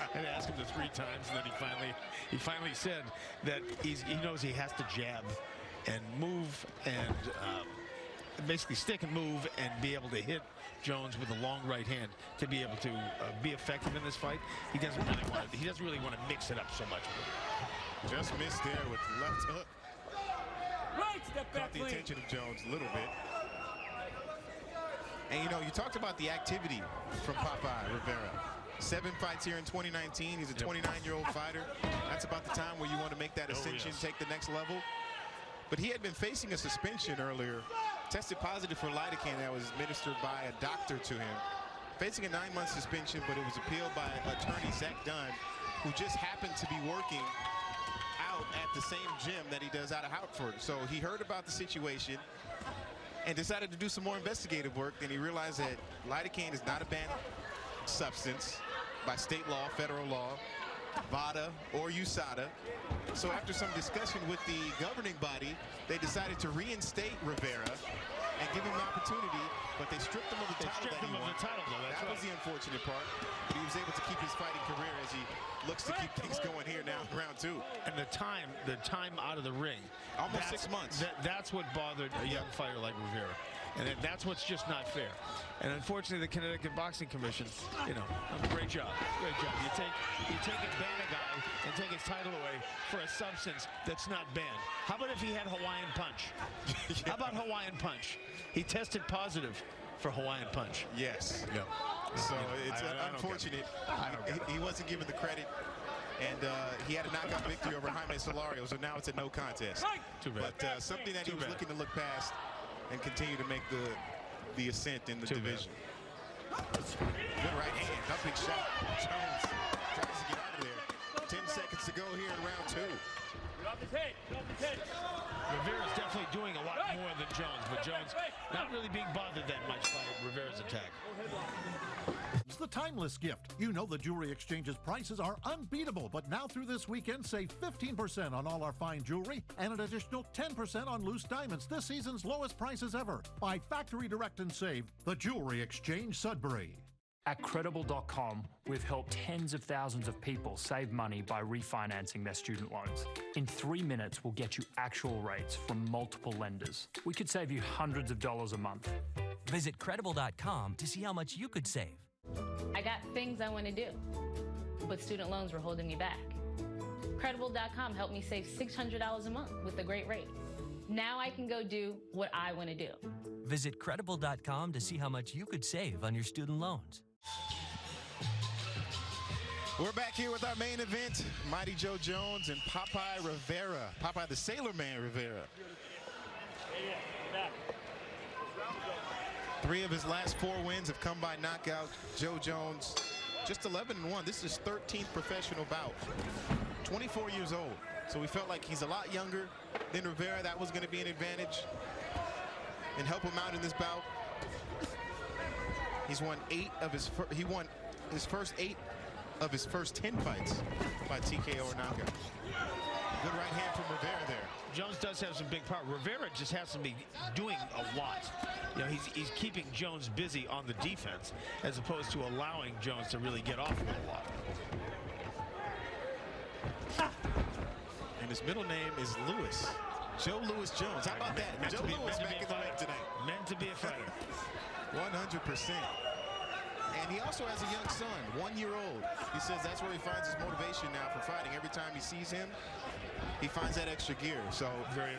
I had to ask him the 3 times, and then he finally said that he knows he has to jab and move and basically stick and move and be able to hit Jones with a long right hand to be able to be effective in this fight. He doesn't really want to mix it up so much. Just missed there with left hook. Right, step back. Caught the attention of Jones a little bit. And you talked about the activity from Popeye Rivera. 7 fights here in 2019. He's a 29-year-old fighter. That's about the time where you want to make that ascension, take the next level. But he had been facing a suspension earlier. Tested positive for lidocaine that was administered by a doctor to him. Facing a 9-month suspension, but it was appealed by attorney Zach Dunn, who just happened to be working out at the same gym that he does out of Hartford. So he heard about the situation and decided to do some more investigative work. Then he realized that lidocaine is not a banned substance by state law, federal law, VADA or USADA. So after some discussion with the governing body, they decided to reinstate Rivera and give him an opportunity, but they stripped him of the title that he won. That was the unfortunate part. But he was able to keep his fighting career as he looks to keep things going here now in round 2. And the time out of the ring. Almost 6 months. That's what bothered a young fighter like Rivera. And that's what's just not fair. And unfortunately, the Connecticut Boxing Commission, great job. Great job. You take and ban a guy and take his title away for a substance that's not banned. How about if he had Hawaiian Punch? How about Hawaiian Punch? He tested positive for Hawaiian Punch. Yes. Yeah. So it's unfortunate. He wasn't given the credit. And he had a knockout victory over Jaime Solario, so now it's a no contest. Too bad. But something that he was looking to look past and continue to make the ascent in the division. Good right hand, up big shot. Jones tries to get out of there. 10 seconds to go here in round 2. Rivera's definitely doing a lot more than Jones, but Jones not really being bothered that much by Rivera's attack. It's the timeless gift. You know the Jewelry Exchange's prices are unbeatable, but now through this weekend, save 15% on all our fine jewelry and an additional 10% on loose diamonds, this season's lowest prices ever. Buy factory direct and save. The Jewelry Exchange, Sudbury. At Credible.com, we've helped tens of thousands of people save money by refinancing their student loans. In 3 minutes, we'll get you actual rates from multiple lenders. We could save you hundreds of dollars a month. Visit Credible.com to see how much you could save. I got things I want to do, but student loans were holding me back. Credible.com helped me save $600 a month with a great rate. Now I can go do what I want to do. Visit Credible.com to see how much you could save on your student loans. We're back here with our main event, Mighty Joe Jones and Popeye Rivera. Popeye the Sailor Man Rivera. 3 of his last 4 wins have come by knockout. Joe Jones, just 11-1. This is his 13th professional bout. 24 years old. So we felt like he's a lot younger than Rivera. That was going to be an advantage and help him out in this bout. He's won 8 of his he won his first 8 of his first 10 fights by TKO or knockout. Good right hand from Rivera there. Jones does have some big power. Rivera just has to be doing a lot. He's keeping Jones busy on the defense as opposed to allowing Jones to really get off with a lot. And his middle name is Lewis. Joe Louis Jones. How about that? Joe Louis back in the ring tonight. Meant to be a fighter. 100%. And he also has a young son, 1-year-old. He says that's where he finds his motivation now for fighting. Every time he sees him, he finds that extra gear. So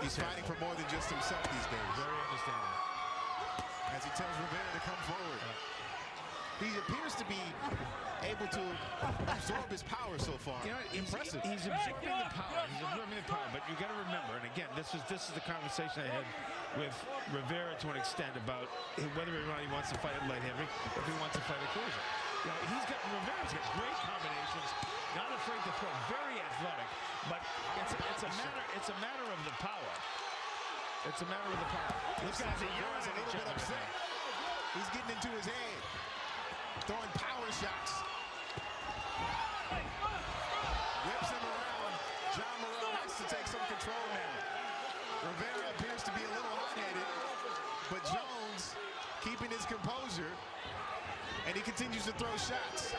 he's fighting for more than just himself these days. Very understandable. As he tells Rivera to come forward. He appears to be able to absorb his power so far. Impressive. He's absorbing the power. He's absorbing the power. But you got to remember, and again, this is the conversation I had with Rivera to an extent about whether or not he wants to fight at light heavy, if he wants to fight at cruiser. Rivera's got great combinations, not afraid to throw, very athletic, but it's it's a matter of the power. It's a matter of the power. These guys are yelling at each other. Upset. He's getting into his head, throwing power shots. Whips him around. John Morrell has to take some control now. Rivera appears to be a little hot-headed, but Jones keeping his composure, and he continues to throw shots.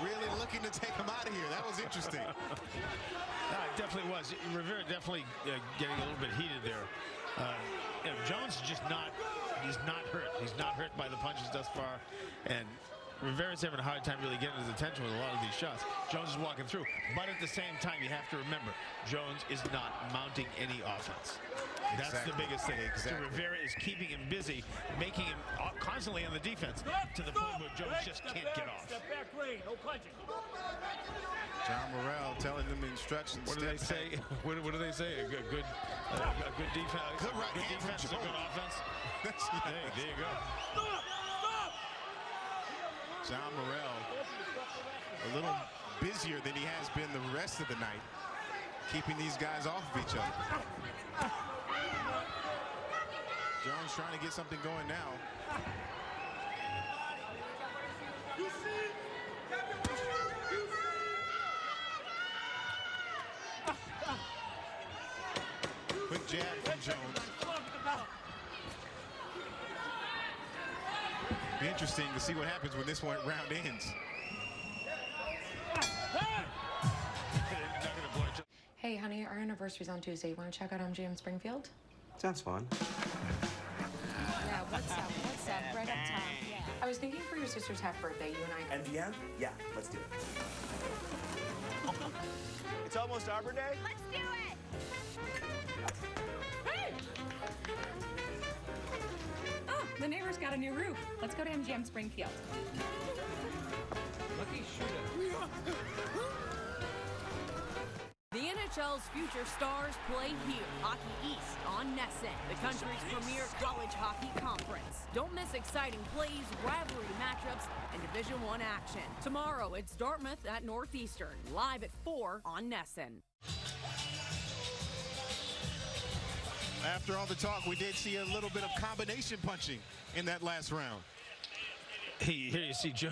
Really looking to take him out of here. That was interesting. No, it definitely was. Rivera definitely getting a little bit heated there. Jones is just not, he's not hurt. He's not hurt by the punches thus far. And Rivera's having a hard time really getting his attention with a lot of these shots. Jones is walking through. But at the same time, you have to remember, Jones is not mounting any offense. That's the biggest thing. So Rivera is keeping him busy, making him constantly on the defense to the point where Jones just can't get off. Step back, no punching. John Morrell telling them instructions. What do they say? What do they say? A good defense. Good right hand defense, a good offense. Hey, there you go. John Morrell a little busier than he has been the rest of the night, keeping these guys off of each other. Jones trying to get something going now. Quick jab from Jones. Be interesting to see what happens when this round ends. Hey, honey, our anniversary's on Tuesday. You want to check out MGM Springfield? Sounds fun. Yeah, what's up? What's up? Right up top. Yeah. I was thinking for your sister's half birthday, you and I. MGM? Yeah, let's do it. It's almost Arbor Day. Let's do it! Hey! Oh, the neighbor's got a new roof. Let's go to MGM Springfield. Lucky shooter. The NHL's future stars play here. Hockey East on NESN, the country's premier college hockey conference. Don't miss exciting plays, rivalry matchups, and Division I action. Tomorrow, it's Dartmouth at Northeastern, live at 4 on NESN. After all the talk, we did see a little bit of combination punching in that last round. Hey, here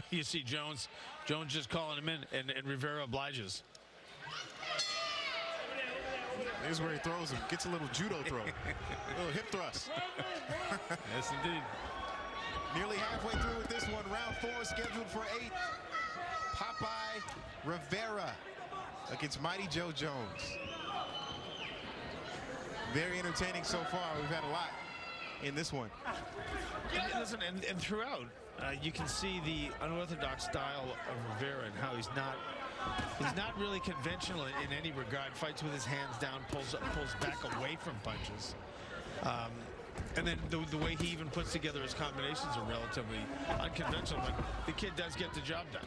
you see Jones. Jones just calling him in, and Rivera obliges. Here's where he throws him. Gets a little judo throw. A little hip thrust. Yes, indeed. Nearly halfway through with this one. Round 4 scheduled for 8. Popeye Rivera against Mighty Joe Jones. Very entertaining so far. We've had a lot in this one. And listen, and throughout, you can see the unorthodox style of Rivera and how he's not really conventional in any regard. Fights with his hands down, pulls back away from punches. And then the way he even puts together his combinations are relatively unconventional, but the kid does get the job done.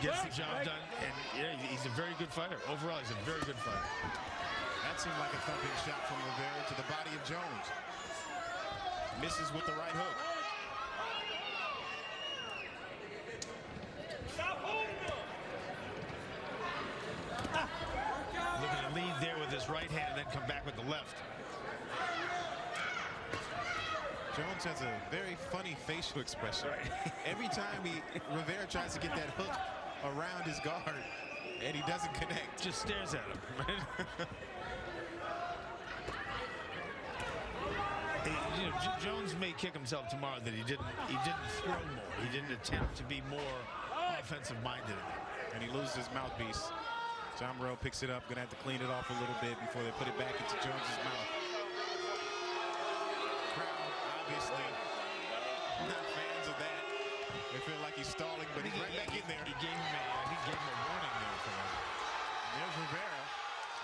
Gets the job done, and yeah, he's a very good fighter. Overall, he's a very good fighter. That seemed like a thumping shot from Rivera to the body of Jones. Misses with the right hook. Looking to lead there with his right hand and then come back with the left. Jones has a very funny facial expression. Right. Every time Rivera tries to get that hook around his guard, and he doesn't connect. Just stares at him. Jones may kick himself tomorrow that he didn't throw more. He didn't attempt to be more offensive minded. And he loses his mouthpiece. John Morrell picks it up. Gonna have to clean it off a little bit before they put it back into Jones's mouth. Crowd, obviously, not fans of that. They feel like he's stalling, but he's right back in there. He gave him a warning there for him. There's Rivera.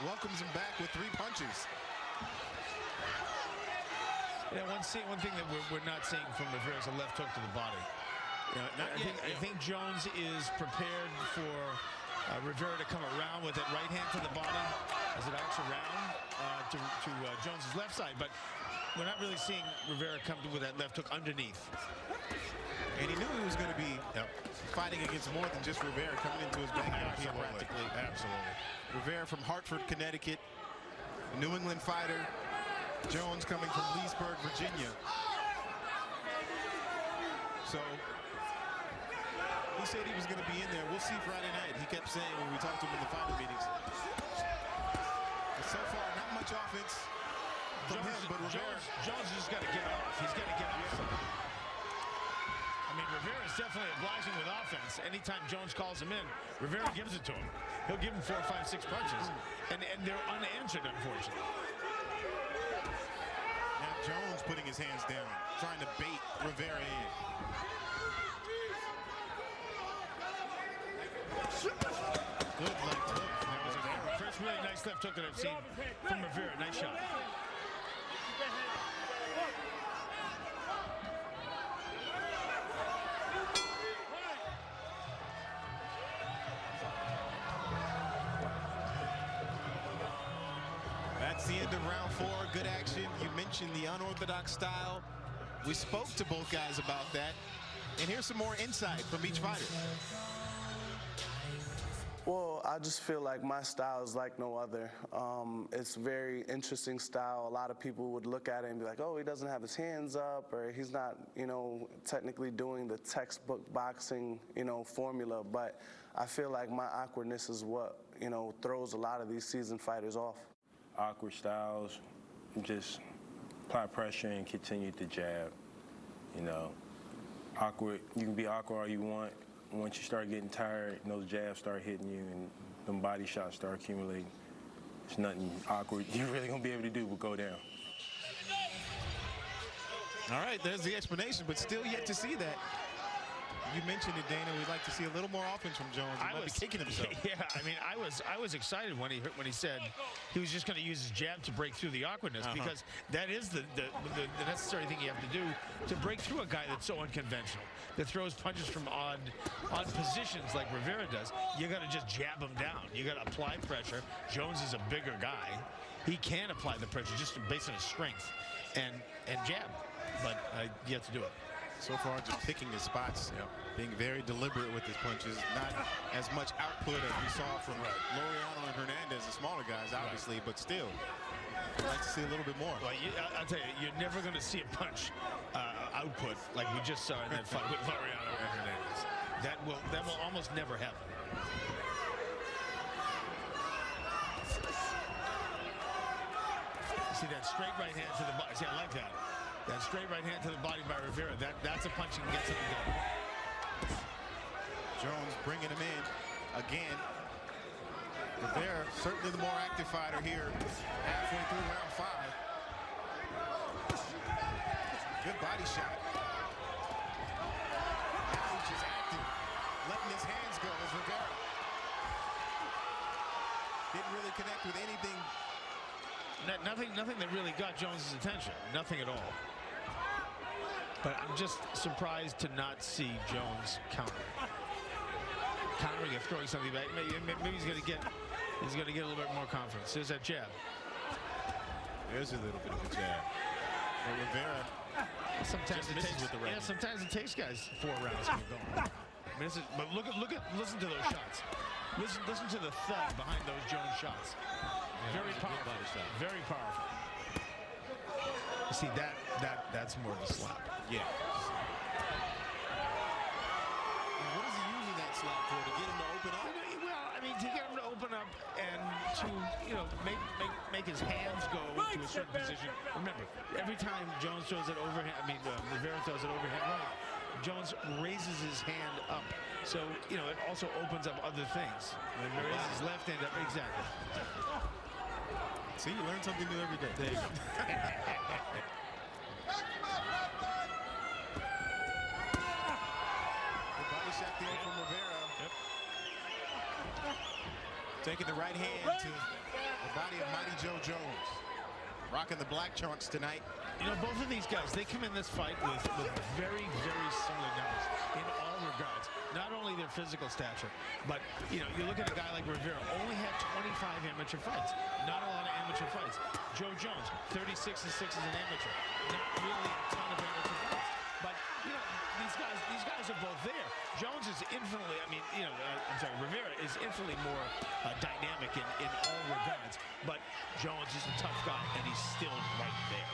Welcomes him back with 3 punches. Yeah, one thing that we're not seeing from Rivera is a left hook to the body. I think Jones is prepared for Rivera to come around with that right hand to the body as it arcs around to Jones's left side, but we're not really seeing Rivera come with that left hook underneath. And he knew he was going to be fighting against more than just Rivera coming into his backyard here practically. Absolutely. Rivera from Hartford, Connecticut. A New England fighter. Jones coming from Leesburg, Virginia. So he said he was going to be in there. We'll see Friday night. He kept saying when we talked to him in the final meetings. But so far, not much offense from him, but Rivera. Jones has just got to get off. He's got to get off. I mean, Rivera is definitely obliging with offense. Anytime Jones calls him in, Rivera gives it to him. He'll give him 4, 5, 6 punches, and they're unanswered, unfortunately. Now Jones putting his hands down, trying to bait Rivera in. Good left hook. That was the first really nice left hook that I've seen from Rivera. Nice shot. That's the end of round 4. Good action. You mentioned the unorthodox style. We spoke to both guys about that. And here's some more insight from each fighter. Well, I just feel like my style is like no other. It's a very interesting style. A lot of people would look at it and be like, oh, he doesn't have his hands up, or he's not, you know, technically doing the textbook boxing, you know, formula. But I feel like my awkwardness is what, you know, throws a lot of these seasoned fighters off. Awkward styles, just apply pressure and continue to jab. You know, awkward, you can be awkward all you want. Once you start getting tired, those jabs start hitting you and them body shots start accumulating. There's nothing awkward you're really gonna be able to do but go down. All right, there's the explanation, but still yet to see that. You mentioned it, Dana. We'd like to see a little more offense from Jones. He might be kicking himself. Yeah, I mean, I was excited when he said he was just going to use his jab to break through the awkwardness, because that is the necessary thing you have to do to break through a guy that's so unconventional, that throws punches from odd positions like Rivera does. You got to just jab him down. You got to apply pressure. Jones is a bigger guy. He can apply the pressure just based on his strength and jab, but yet to do it. So far, just picking his spots, being very deliberate with his punches. Not as much output as we saw from Laureano and Hernandez, the smaller guys, obviously, but still, I'd like to see a little bit more. Well, I'll tell you, you're never going to see a punch output like we just saw in that fight with Laureano and Hernandez. That will almost never happen. See that straight right hand to the body? See, I like that. That straight right hand to the body by Rivera. That's a punch that can get something done. Jones bringing him in again. Rivera, certainly the more active fighter here, halfway through round 5. Good body shot. Now he's just active, letting his hands go as Rivera didn't really connect with anything. Nothing that really got Jones's attention. Nothing at all. But I'm just surprised to not see Jones countering or throwing something back. Maybe he's going to get a little bit more confidence. There's that jab. There's a little bit of a jab. But Rivera sometimes it takes with the right. Yeah, sometimes it takes guys 4 rounds to get going. I mean, but listen to those shots. Listen to the thud behind those Jones shots. Very powerful. Very powerful. You see that's more of a slap. Yeah. What is he using that slap for? To get him to open up? Well, I mean, to get him to open up and to make his hands go to a certain position. Remember, every time Jones throws it overhand, Rivera throws it overhand right, Jones raises his hand up. So, it also opens up other things. When he raises his left hand up, exactly. See, you learn something new every day. There you go. The body shot there from Rivera. Yep. Taking the right hand to the body of Mighty Joe Jones. Rocking the black trunks tonight. Both of these guys, they come in this fight with very, very similar numbers in all regards. Not only their physical stature, but, you look at a guy like Rivera, only had 25 amateur fights. Not a lot of amateur fights. Joe Jones, 36-6 as an amateur. Not really a ton of amateur fights. But, these guys are both there. Jones is infinitely, Rivera is infinitely more dynamic in all regards, but Jones is a tough guy, and he's still right there.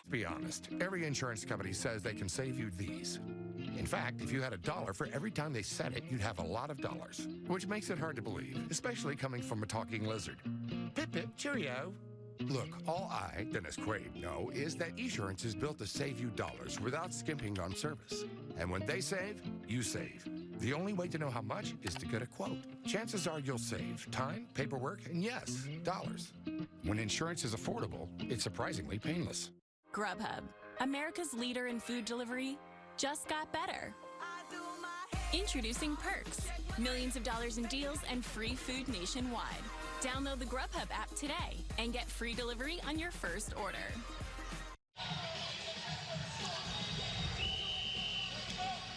Be honest, every insurance company says they can save you these. In fact, if you had $1 for every time they said it, you'd have a lot of dollars, which makes it hard to believe, especially coming from a talking lizard. Pip pip, cheerio. Look, all I, Dennis Quaid, know is that Esurance is built to save you dollars without skimping on service. And when they save, you save. The only way to know how much is to get a quote. Chances are you'll save time, paperwork, and yes, dollars. When insurance is affordable, it's surprisingly painless. Grubhub, America's leader in food delivery, just got better. Introducing Perks, millions of dollars in deals and free food nationwide. Download the Grubhub app today and get free delivery on your first order.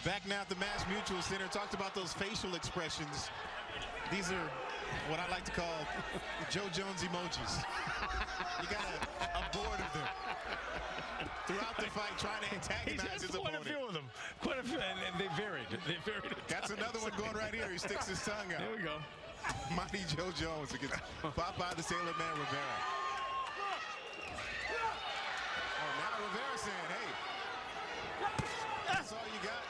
Back now at the Mass Mutual Center, talked about those facial expressions. These are what I like to call Joe Jones emojis. You got a board of them. Throughout the fight, trying to antagonize his opponent. Quite a few of them. Quite a few, and they varied. That's another one going right here. He sticks his tongue out. There we go. Mighty Joe Jones against Popeye the Sailor Man Rivera. Oh, now Rivera saying, hey, that's all you got.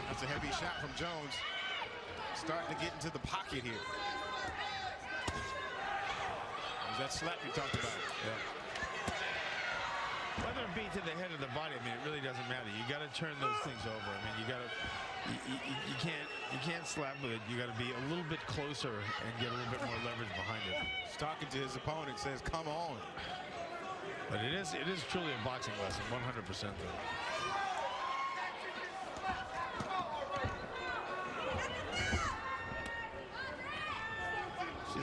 That's a heavy shot from Jones. Starting to get into the pocket here. That slap you talked about. Yeah. Whether it be to the head or the body, I mean, it really doesn't matter. You got to turn those things over. I mean, you got to, you can't slap with it. You got to be a little bit closer and get a little bit more leverage behind it. He's talking to his opponent, says, "Come on." But it is truly a boxing lesson, 100% though.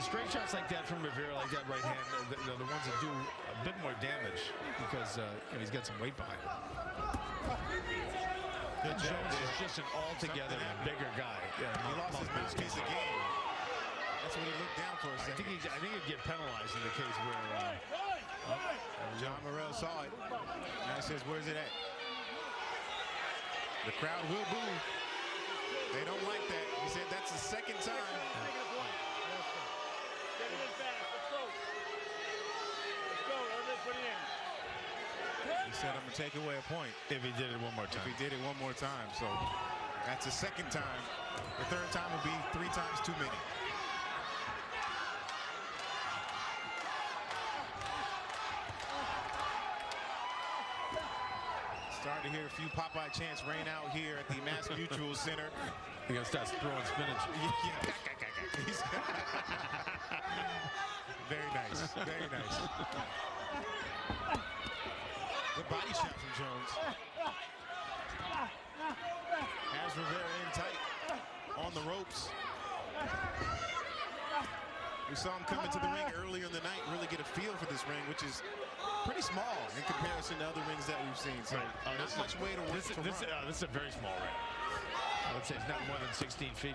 Straight shots like that from Rivera, like that right hand, the ones that do a bit more damage because he's got some weight behind him. Jones is just an altogether bigger guy. Yeah, he lost his mouthpiece again. That's when he looked down for a second. I think he'd get penalized in the case where John Morrell saw it. Now he says, "Where's it at?" The crowd will boo. They don't like that. He said that's the second time. He said, "I'm going to take away a point if he did it one more time." If he did it one more time. So that's the second time. The third time will be 3 times too many. Starting to hear a few Popeye chants rain out here at the Mass Mutual Center. He gonna start throwing spinach. Very nice. Very nice. Good body shot from Jones. Has Rivera in tight on the ropes. We saw him come into the ring earlier in the night, really get a feel for this ring, which is pretty small in comparison to other rings that we've seen. So not much way to work to run. This is a very small ring. I would say it's not more than 16 feet.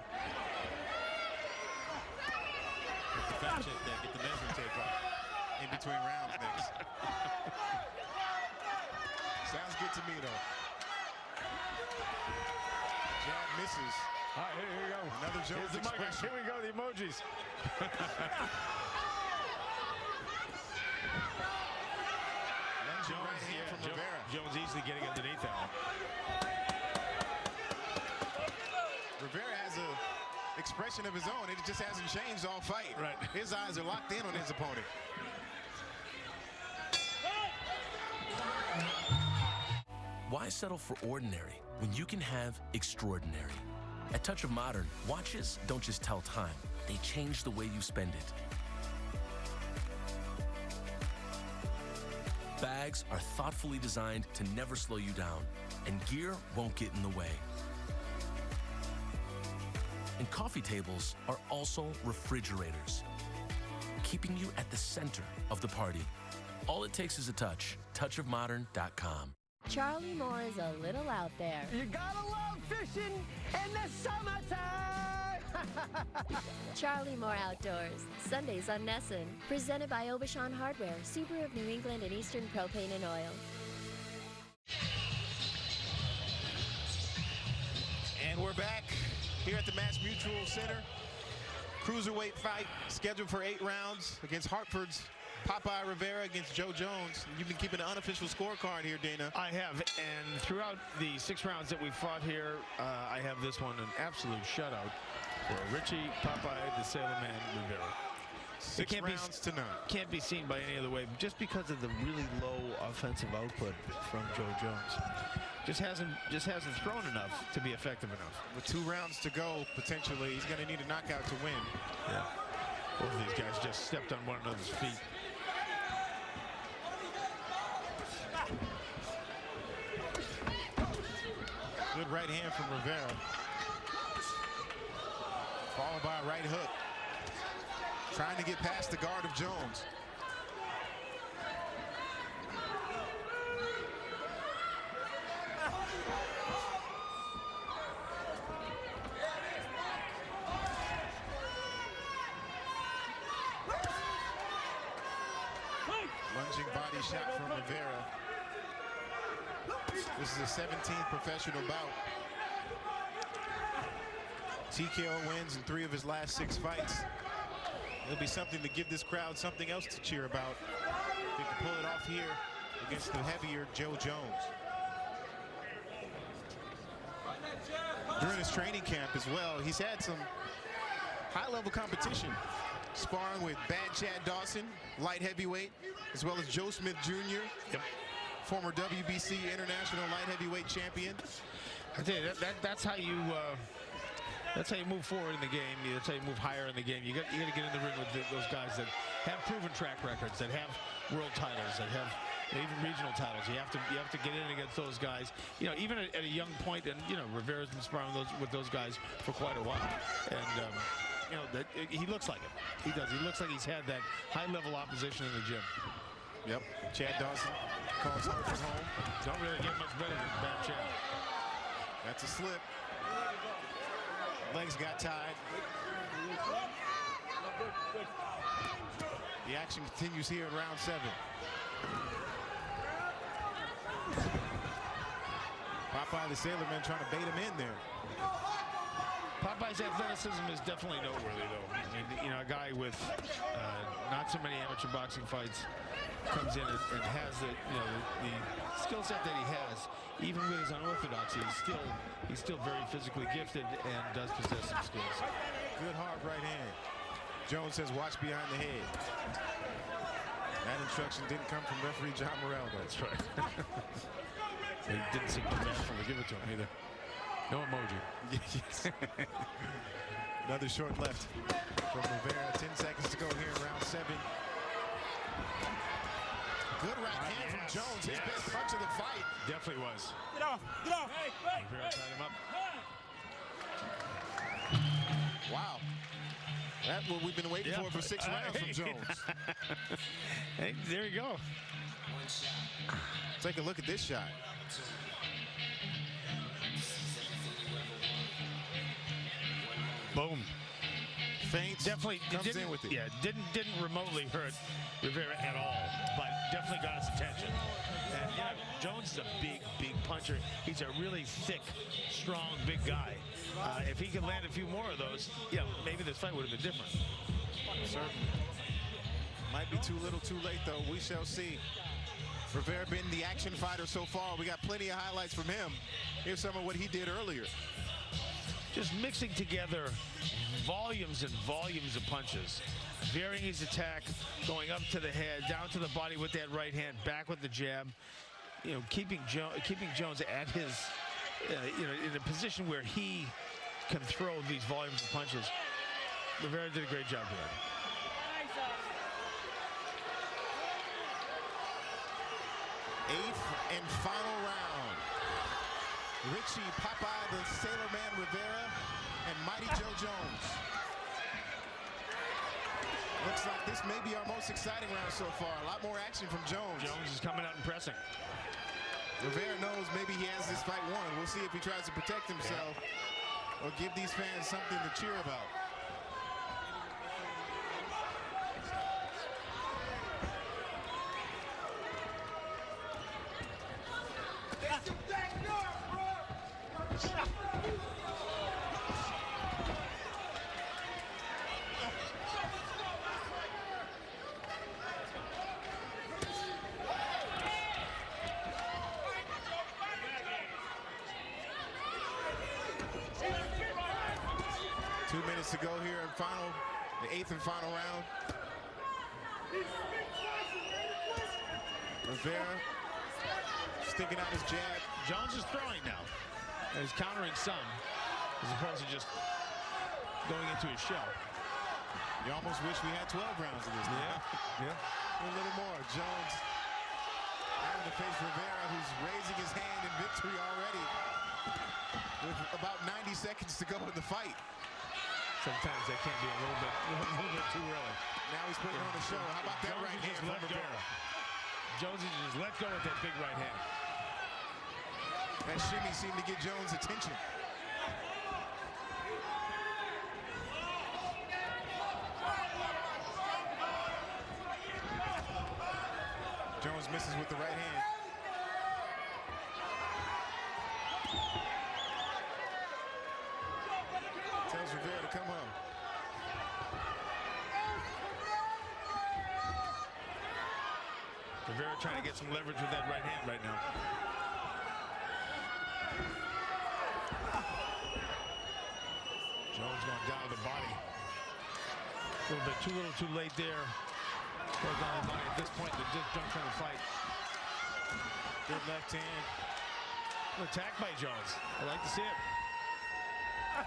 Get the fact check there, get the measuring tape out in between rounds next. Sounds good to me, though. Jab misses. All right, here we go. Another Jones expression. Here we go, the emojis. Jones, right hand from Rivera. Jones easily getting underneath that one. Rivera has a expression of his own. It just hasn't changed all fight. Right. His eyes are locked in on his opponent. Why settle for ordinary when you can have extraordinary? At Touch of Modern, watches don't just tell time, they change the way you spend it. Bags are thoughtfully designed to never slow you down, and gear won't get in the way. And coffee tables are also refrigerators, keeping you at the center of the party. All it takes is a touch. touchofmodern.com. Charlie Moore is a little out there. You gotta love fishing in the summertime! Charlie Moore Outdoors, Sundays on NESN. Presented by Obashan Hardware, Subaru of New England and Eastern Propane and Oil. back here at the Mass Mutual Center. Cruiserweight fight scheduled for 8 rounds against Hartford's Popeye Rivera against Joe Jones. You've been keeping an unofficial scorecard here, Dana. I have, and throughout the 6 rounds that we fought here, I have this one an absolute shutout for Richie Popeye the Sailor Man Rivera. 6 rounds to none. Can't be seen by any other way, just because of the really low offensive output from Joe Jones. Just hasn't thrown enough to be effective enough. With 2 rounds to go, potentially, he's going to need a knockout to win. Yeah. Both of these guys just stepped on one another's feet. Good right hand from Rivera. Followed by a right hook. Trying to get past the guard of Jones. Lunging body shot from Rivera. This is a 17th professional bout. TKO wins in 3 of his last 6 fights. It'll be something to give this crowd something else to cheer about. They can pull it off here against the heavier Joe Jones. During his training camp as well, he's had some high-level competition. Sparring with Bad Chad Dawson, light heavyweight, as well as Joe Smith Jr., former WBC International Light Heavyweight Champion. I tell you, that's how you move forward in the game. That's how you move higher in the game. You got to get in the ring with those guys that have proven track records, that have world titles, that have even regional titles. You have to get in against those guys. You know, even at a young point, and you know, Rivera's been sparring with those guys for quite a while, and you know, he looks like it. He does. He looks like he's had that high-level opposition in the gym. Yep. Chad Dawson calls Hartford home. Don't really get much better than Bad Chad. That's a slip. Legs got tied. The action continues here in round 7. Popeye the Sailor Man trying to bait him in there. Popeye's athleticism is definitely noteworthy, though. I mean, you know, a guy with not so many amateur boxing fights comes in and has the skill set that he has. Even with his unorthodoxy, he's still very physically gifted and does possess some skills. Good hard right hand. Jones says, "Watch behind the head." That instruction didn't come from referee John Morrell. That's right. He didn't seem to give it to him either. No emoji. Yes. Another short left from Rivera. 10 seconds to go here in round 7. Good right hand from Jones. His best punch of the fight. Definitely was. Get off! Get off! Rivera tied him up. Wow. That's what we've been waiting for 6 rounds from Jones. Hey, there you go. Take a look at this shot. Boom. Feints. Definitely comes in with it. Yeah, didn't remotely hurt Rivera at all, but definitely got his attention. And yeah, Jones is a big puncher. He's a really thick, strong, big guy. If he could land a few more of those, yeah, maybe this fight would have been different. Certainly. Might be too little, too late, though. We shall see. Rivera been the action fighter so far. We got plenty of highlights from him. Here's some of what he did earlier. Just mixing together volumes and volumes of punches, varying his attack, going up to the head, down to the body with that right hand, back with the jab. You know, keeping Jones at his, you know, in a position where he can throw these volumes of punches. Rivera did a great job here. Eighth and final round. Richie Popeye the Sailor Man Rivera and Mighty Joe Jones. Looks like this may be our most exciting round so far. A lot more action from Jones. Jones is coming out and pressing. Rivera knows maybe he has this fight won. We'll see if he tries to protect himself or give these fans something to cheer about. 2 minutes to go here in the 8th and final round. Rivera sticking out his jab. Jones is throwing now. And he's countering some, as opposed to just going into his shell. You almost wish we had 12 rounds of this. Yeah. A little more. Jones having to face Rivera, who's raising his hand in victory already with about 90 seconds to go in the fight. Sometimes that can be a little bit too early. Now he's putting on a show. How about that right hand from Rivera? Jones just let go with that big right hand. That shimmy seemed to get Jones' attention. Jones misses with the right hand. Tells Rivera to come home. Rivera trying to get some leverage with that right hand right now. Jones going down to the body. A little bit too little too late there. Goes down the body at this point in the juncture of the fight. Good left hand. Attack by Jones. I like to see it.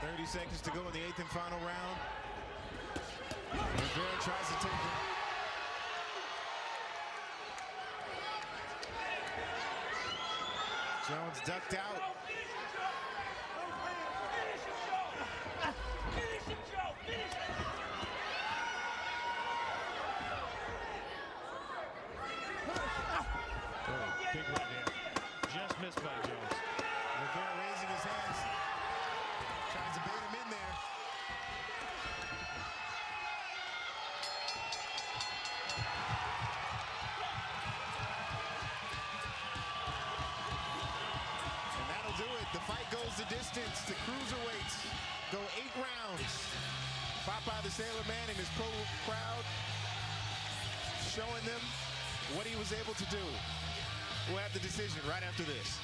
30 seconds to go in the 8th and final round. Rivera tries to take it. Jones ducked out. Big right hand. Just missed by Jones. Rivera raising his hands. Tries to bait him in there. And that'll do it. The fight goes the distance. The cruiserweights go 8 rounds. Popeye the Sailor Man and his pro crowd showing them what he was able to do. We'll have the decision right after this.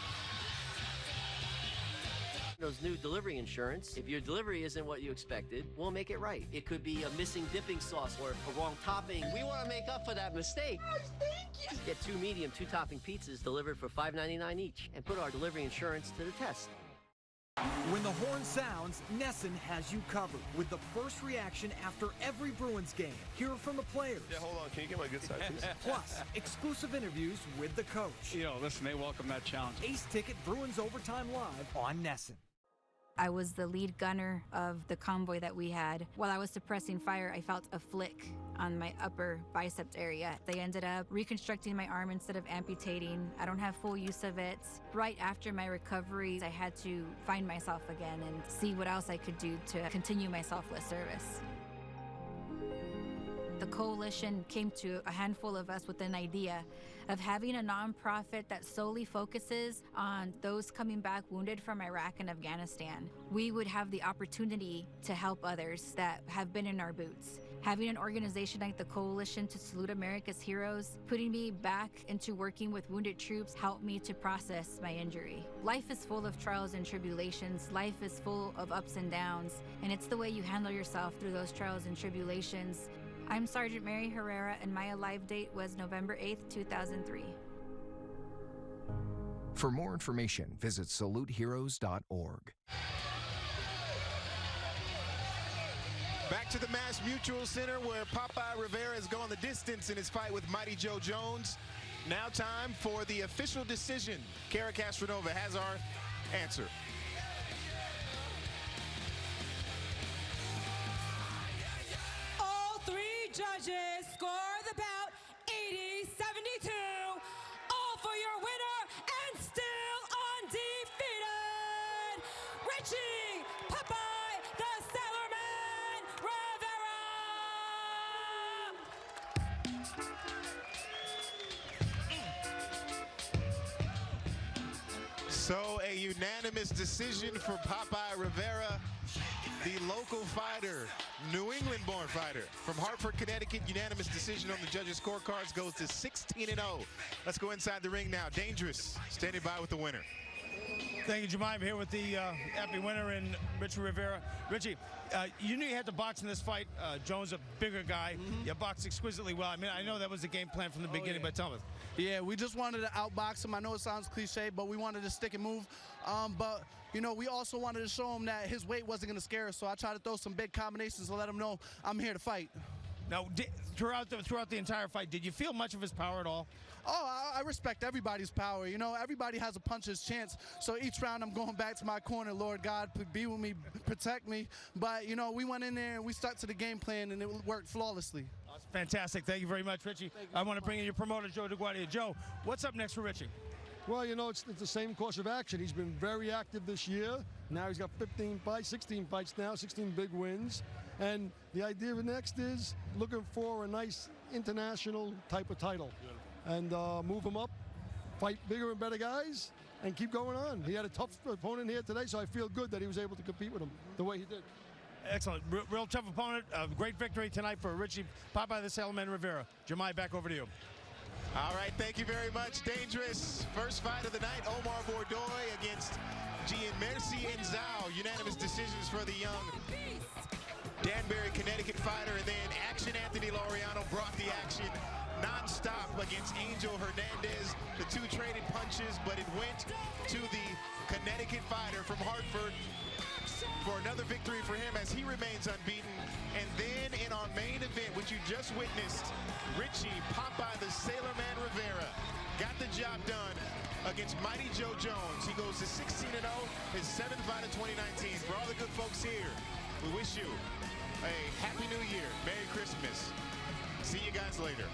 Those new delivery insurance, if your delivery isn't what you expected, we'll make it right. It could be a missing dipping sauce or a wrong topping. We want to make up for that mistake. Thank you. Get 2 medium, 2 topping pizzas delivered for $5.99 each and put our delivery insurance to the test. When the horn sounds, NESN has you covered with the first reaction after every Bruins game. Hear from the players. Yeah, hold on. Can you get my good side, please? Plus, exclusive interviews with the coach. Listen, they welcome that challenge. Ace Ticket Bruins Overtime Live on NESN. I was the lead gunner of the convoy that we had. While I was suppressing fire, I felt a flick on my upper biceps area. They ended up reconstructing my arm instead of amputating. I don't have full use of it. Right after my recovery, I had to find myself again and see what else I could do to continue my selfless service. The coalition came to a handful of us with an idea of having a nonprofit that solely focuses on those coming back wounded from Iraq and Afghanistan. We would have the opportunity to help others that have been in our boots. Having an organization like the Coalition to Salute America's Heroes, putting me back into working with wounded troops helped me to process my injury. Life is full of trials and tribulations. Life is full of ups and downs, and it's the way you handle yourself through those trials and tribulations. I'm Sergeant Mary Herrera, and my alive date was November 8th, 2003. For more information, visit saluteheroes.org. Back to the Mass Mutual Center where Popeye Rivera has gone the distance in his fight with Mighty Joe Jones. Now time for the official decision. Kara Castronova has our answer. All 3 judges score the bout 80-72. All for your winner and still undefeated, Richie Popeye the Sailor Man Rivera. So a unanimous decision for Popeye Rivera, the local fighter, New England-born fighter from Hartford, Connecticut. Unanimous decision on the judges' scorecards, goes to 16-0. Let's go inside the ring now. Dangerous standing by with the winner. Thank you, Jemima. I'm here with the happy winner in Richie Rivera. Richie, you knew you had to box in this fight. Jones, a bigger guy. You boxed exquisitely well. I mean, I know that was the game plan from the beginning, but tell me. Yeah, we just wanted to outbox him. I know it sounds cliche, but we wanted to stick and move. But, you know, we also wanted to show him that his weight wasn't going to scare us, so I tried to throw some big combinations to let him know I'm here to fight. Now, throughout the entire fight, did you feel much of his power at all? Oh, I respect everybody's power. You know, everybody has a puncher's chance. So each round I'm going back to my corner. Lord God, be with me, protect me. But, you know, we went in there and we stuck to the game plan, and it worked flawlessly. That's fantastic. Thank you very much, Richie. I want to bring in your promoter, Joe DeGuardia. Joe, what's up next for Richie? Well, you know, it's the same course of action. He's been very active this year. Now he's got 15 fights, 16 fights now, 16 big wins. And the idea of next is looking for a nice international type of title. And move him up, fight bigger and better guys, and keep going on. He had a tough opponent here today, so I feel good that he was able to compete with him the way he did. Excellent. Real tough opponent. Great victory tonight for Richie Popeye the Sailman Rivera. Jemai, back over to you. All right, thank you very much. Dangerous first fight of the night. Omar Bordoy against Gian Merci Enzao. Unanimous decisions for the young Danbury, Connecticut fighter. And then Action Anthony Laureano brought the action non-stop against Angel Hernandez. The two traded punches, but it went to the Connecticut fighter from Hartford for another victory for him as he remains unbeaten. And then in our main event, which you just witnessed, Richie Popeye the Sailorman Rivera got the job done against Mighty Joe Jones. He goes to 16-0, his 7th fight of 2019. For all the good folks here, we wish you a Happy New Year, Merry Christmas. See you guys later.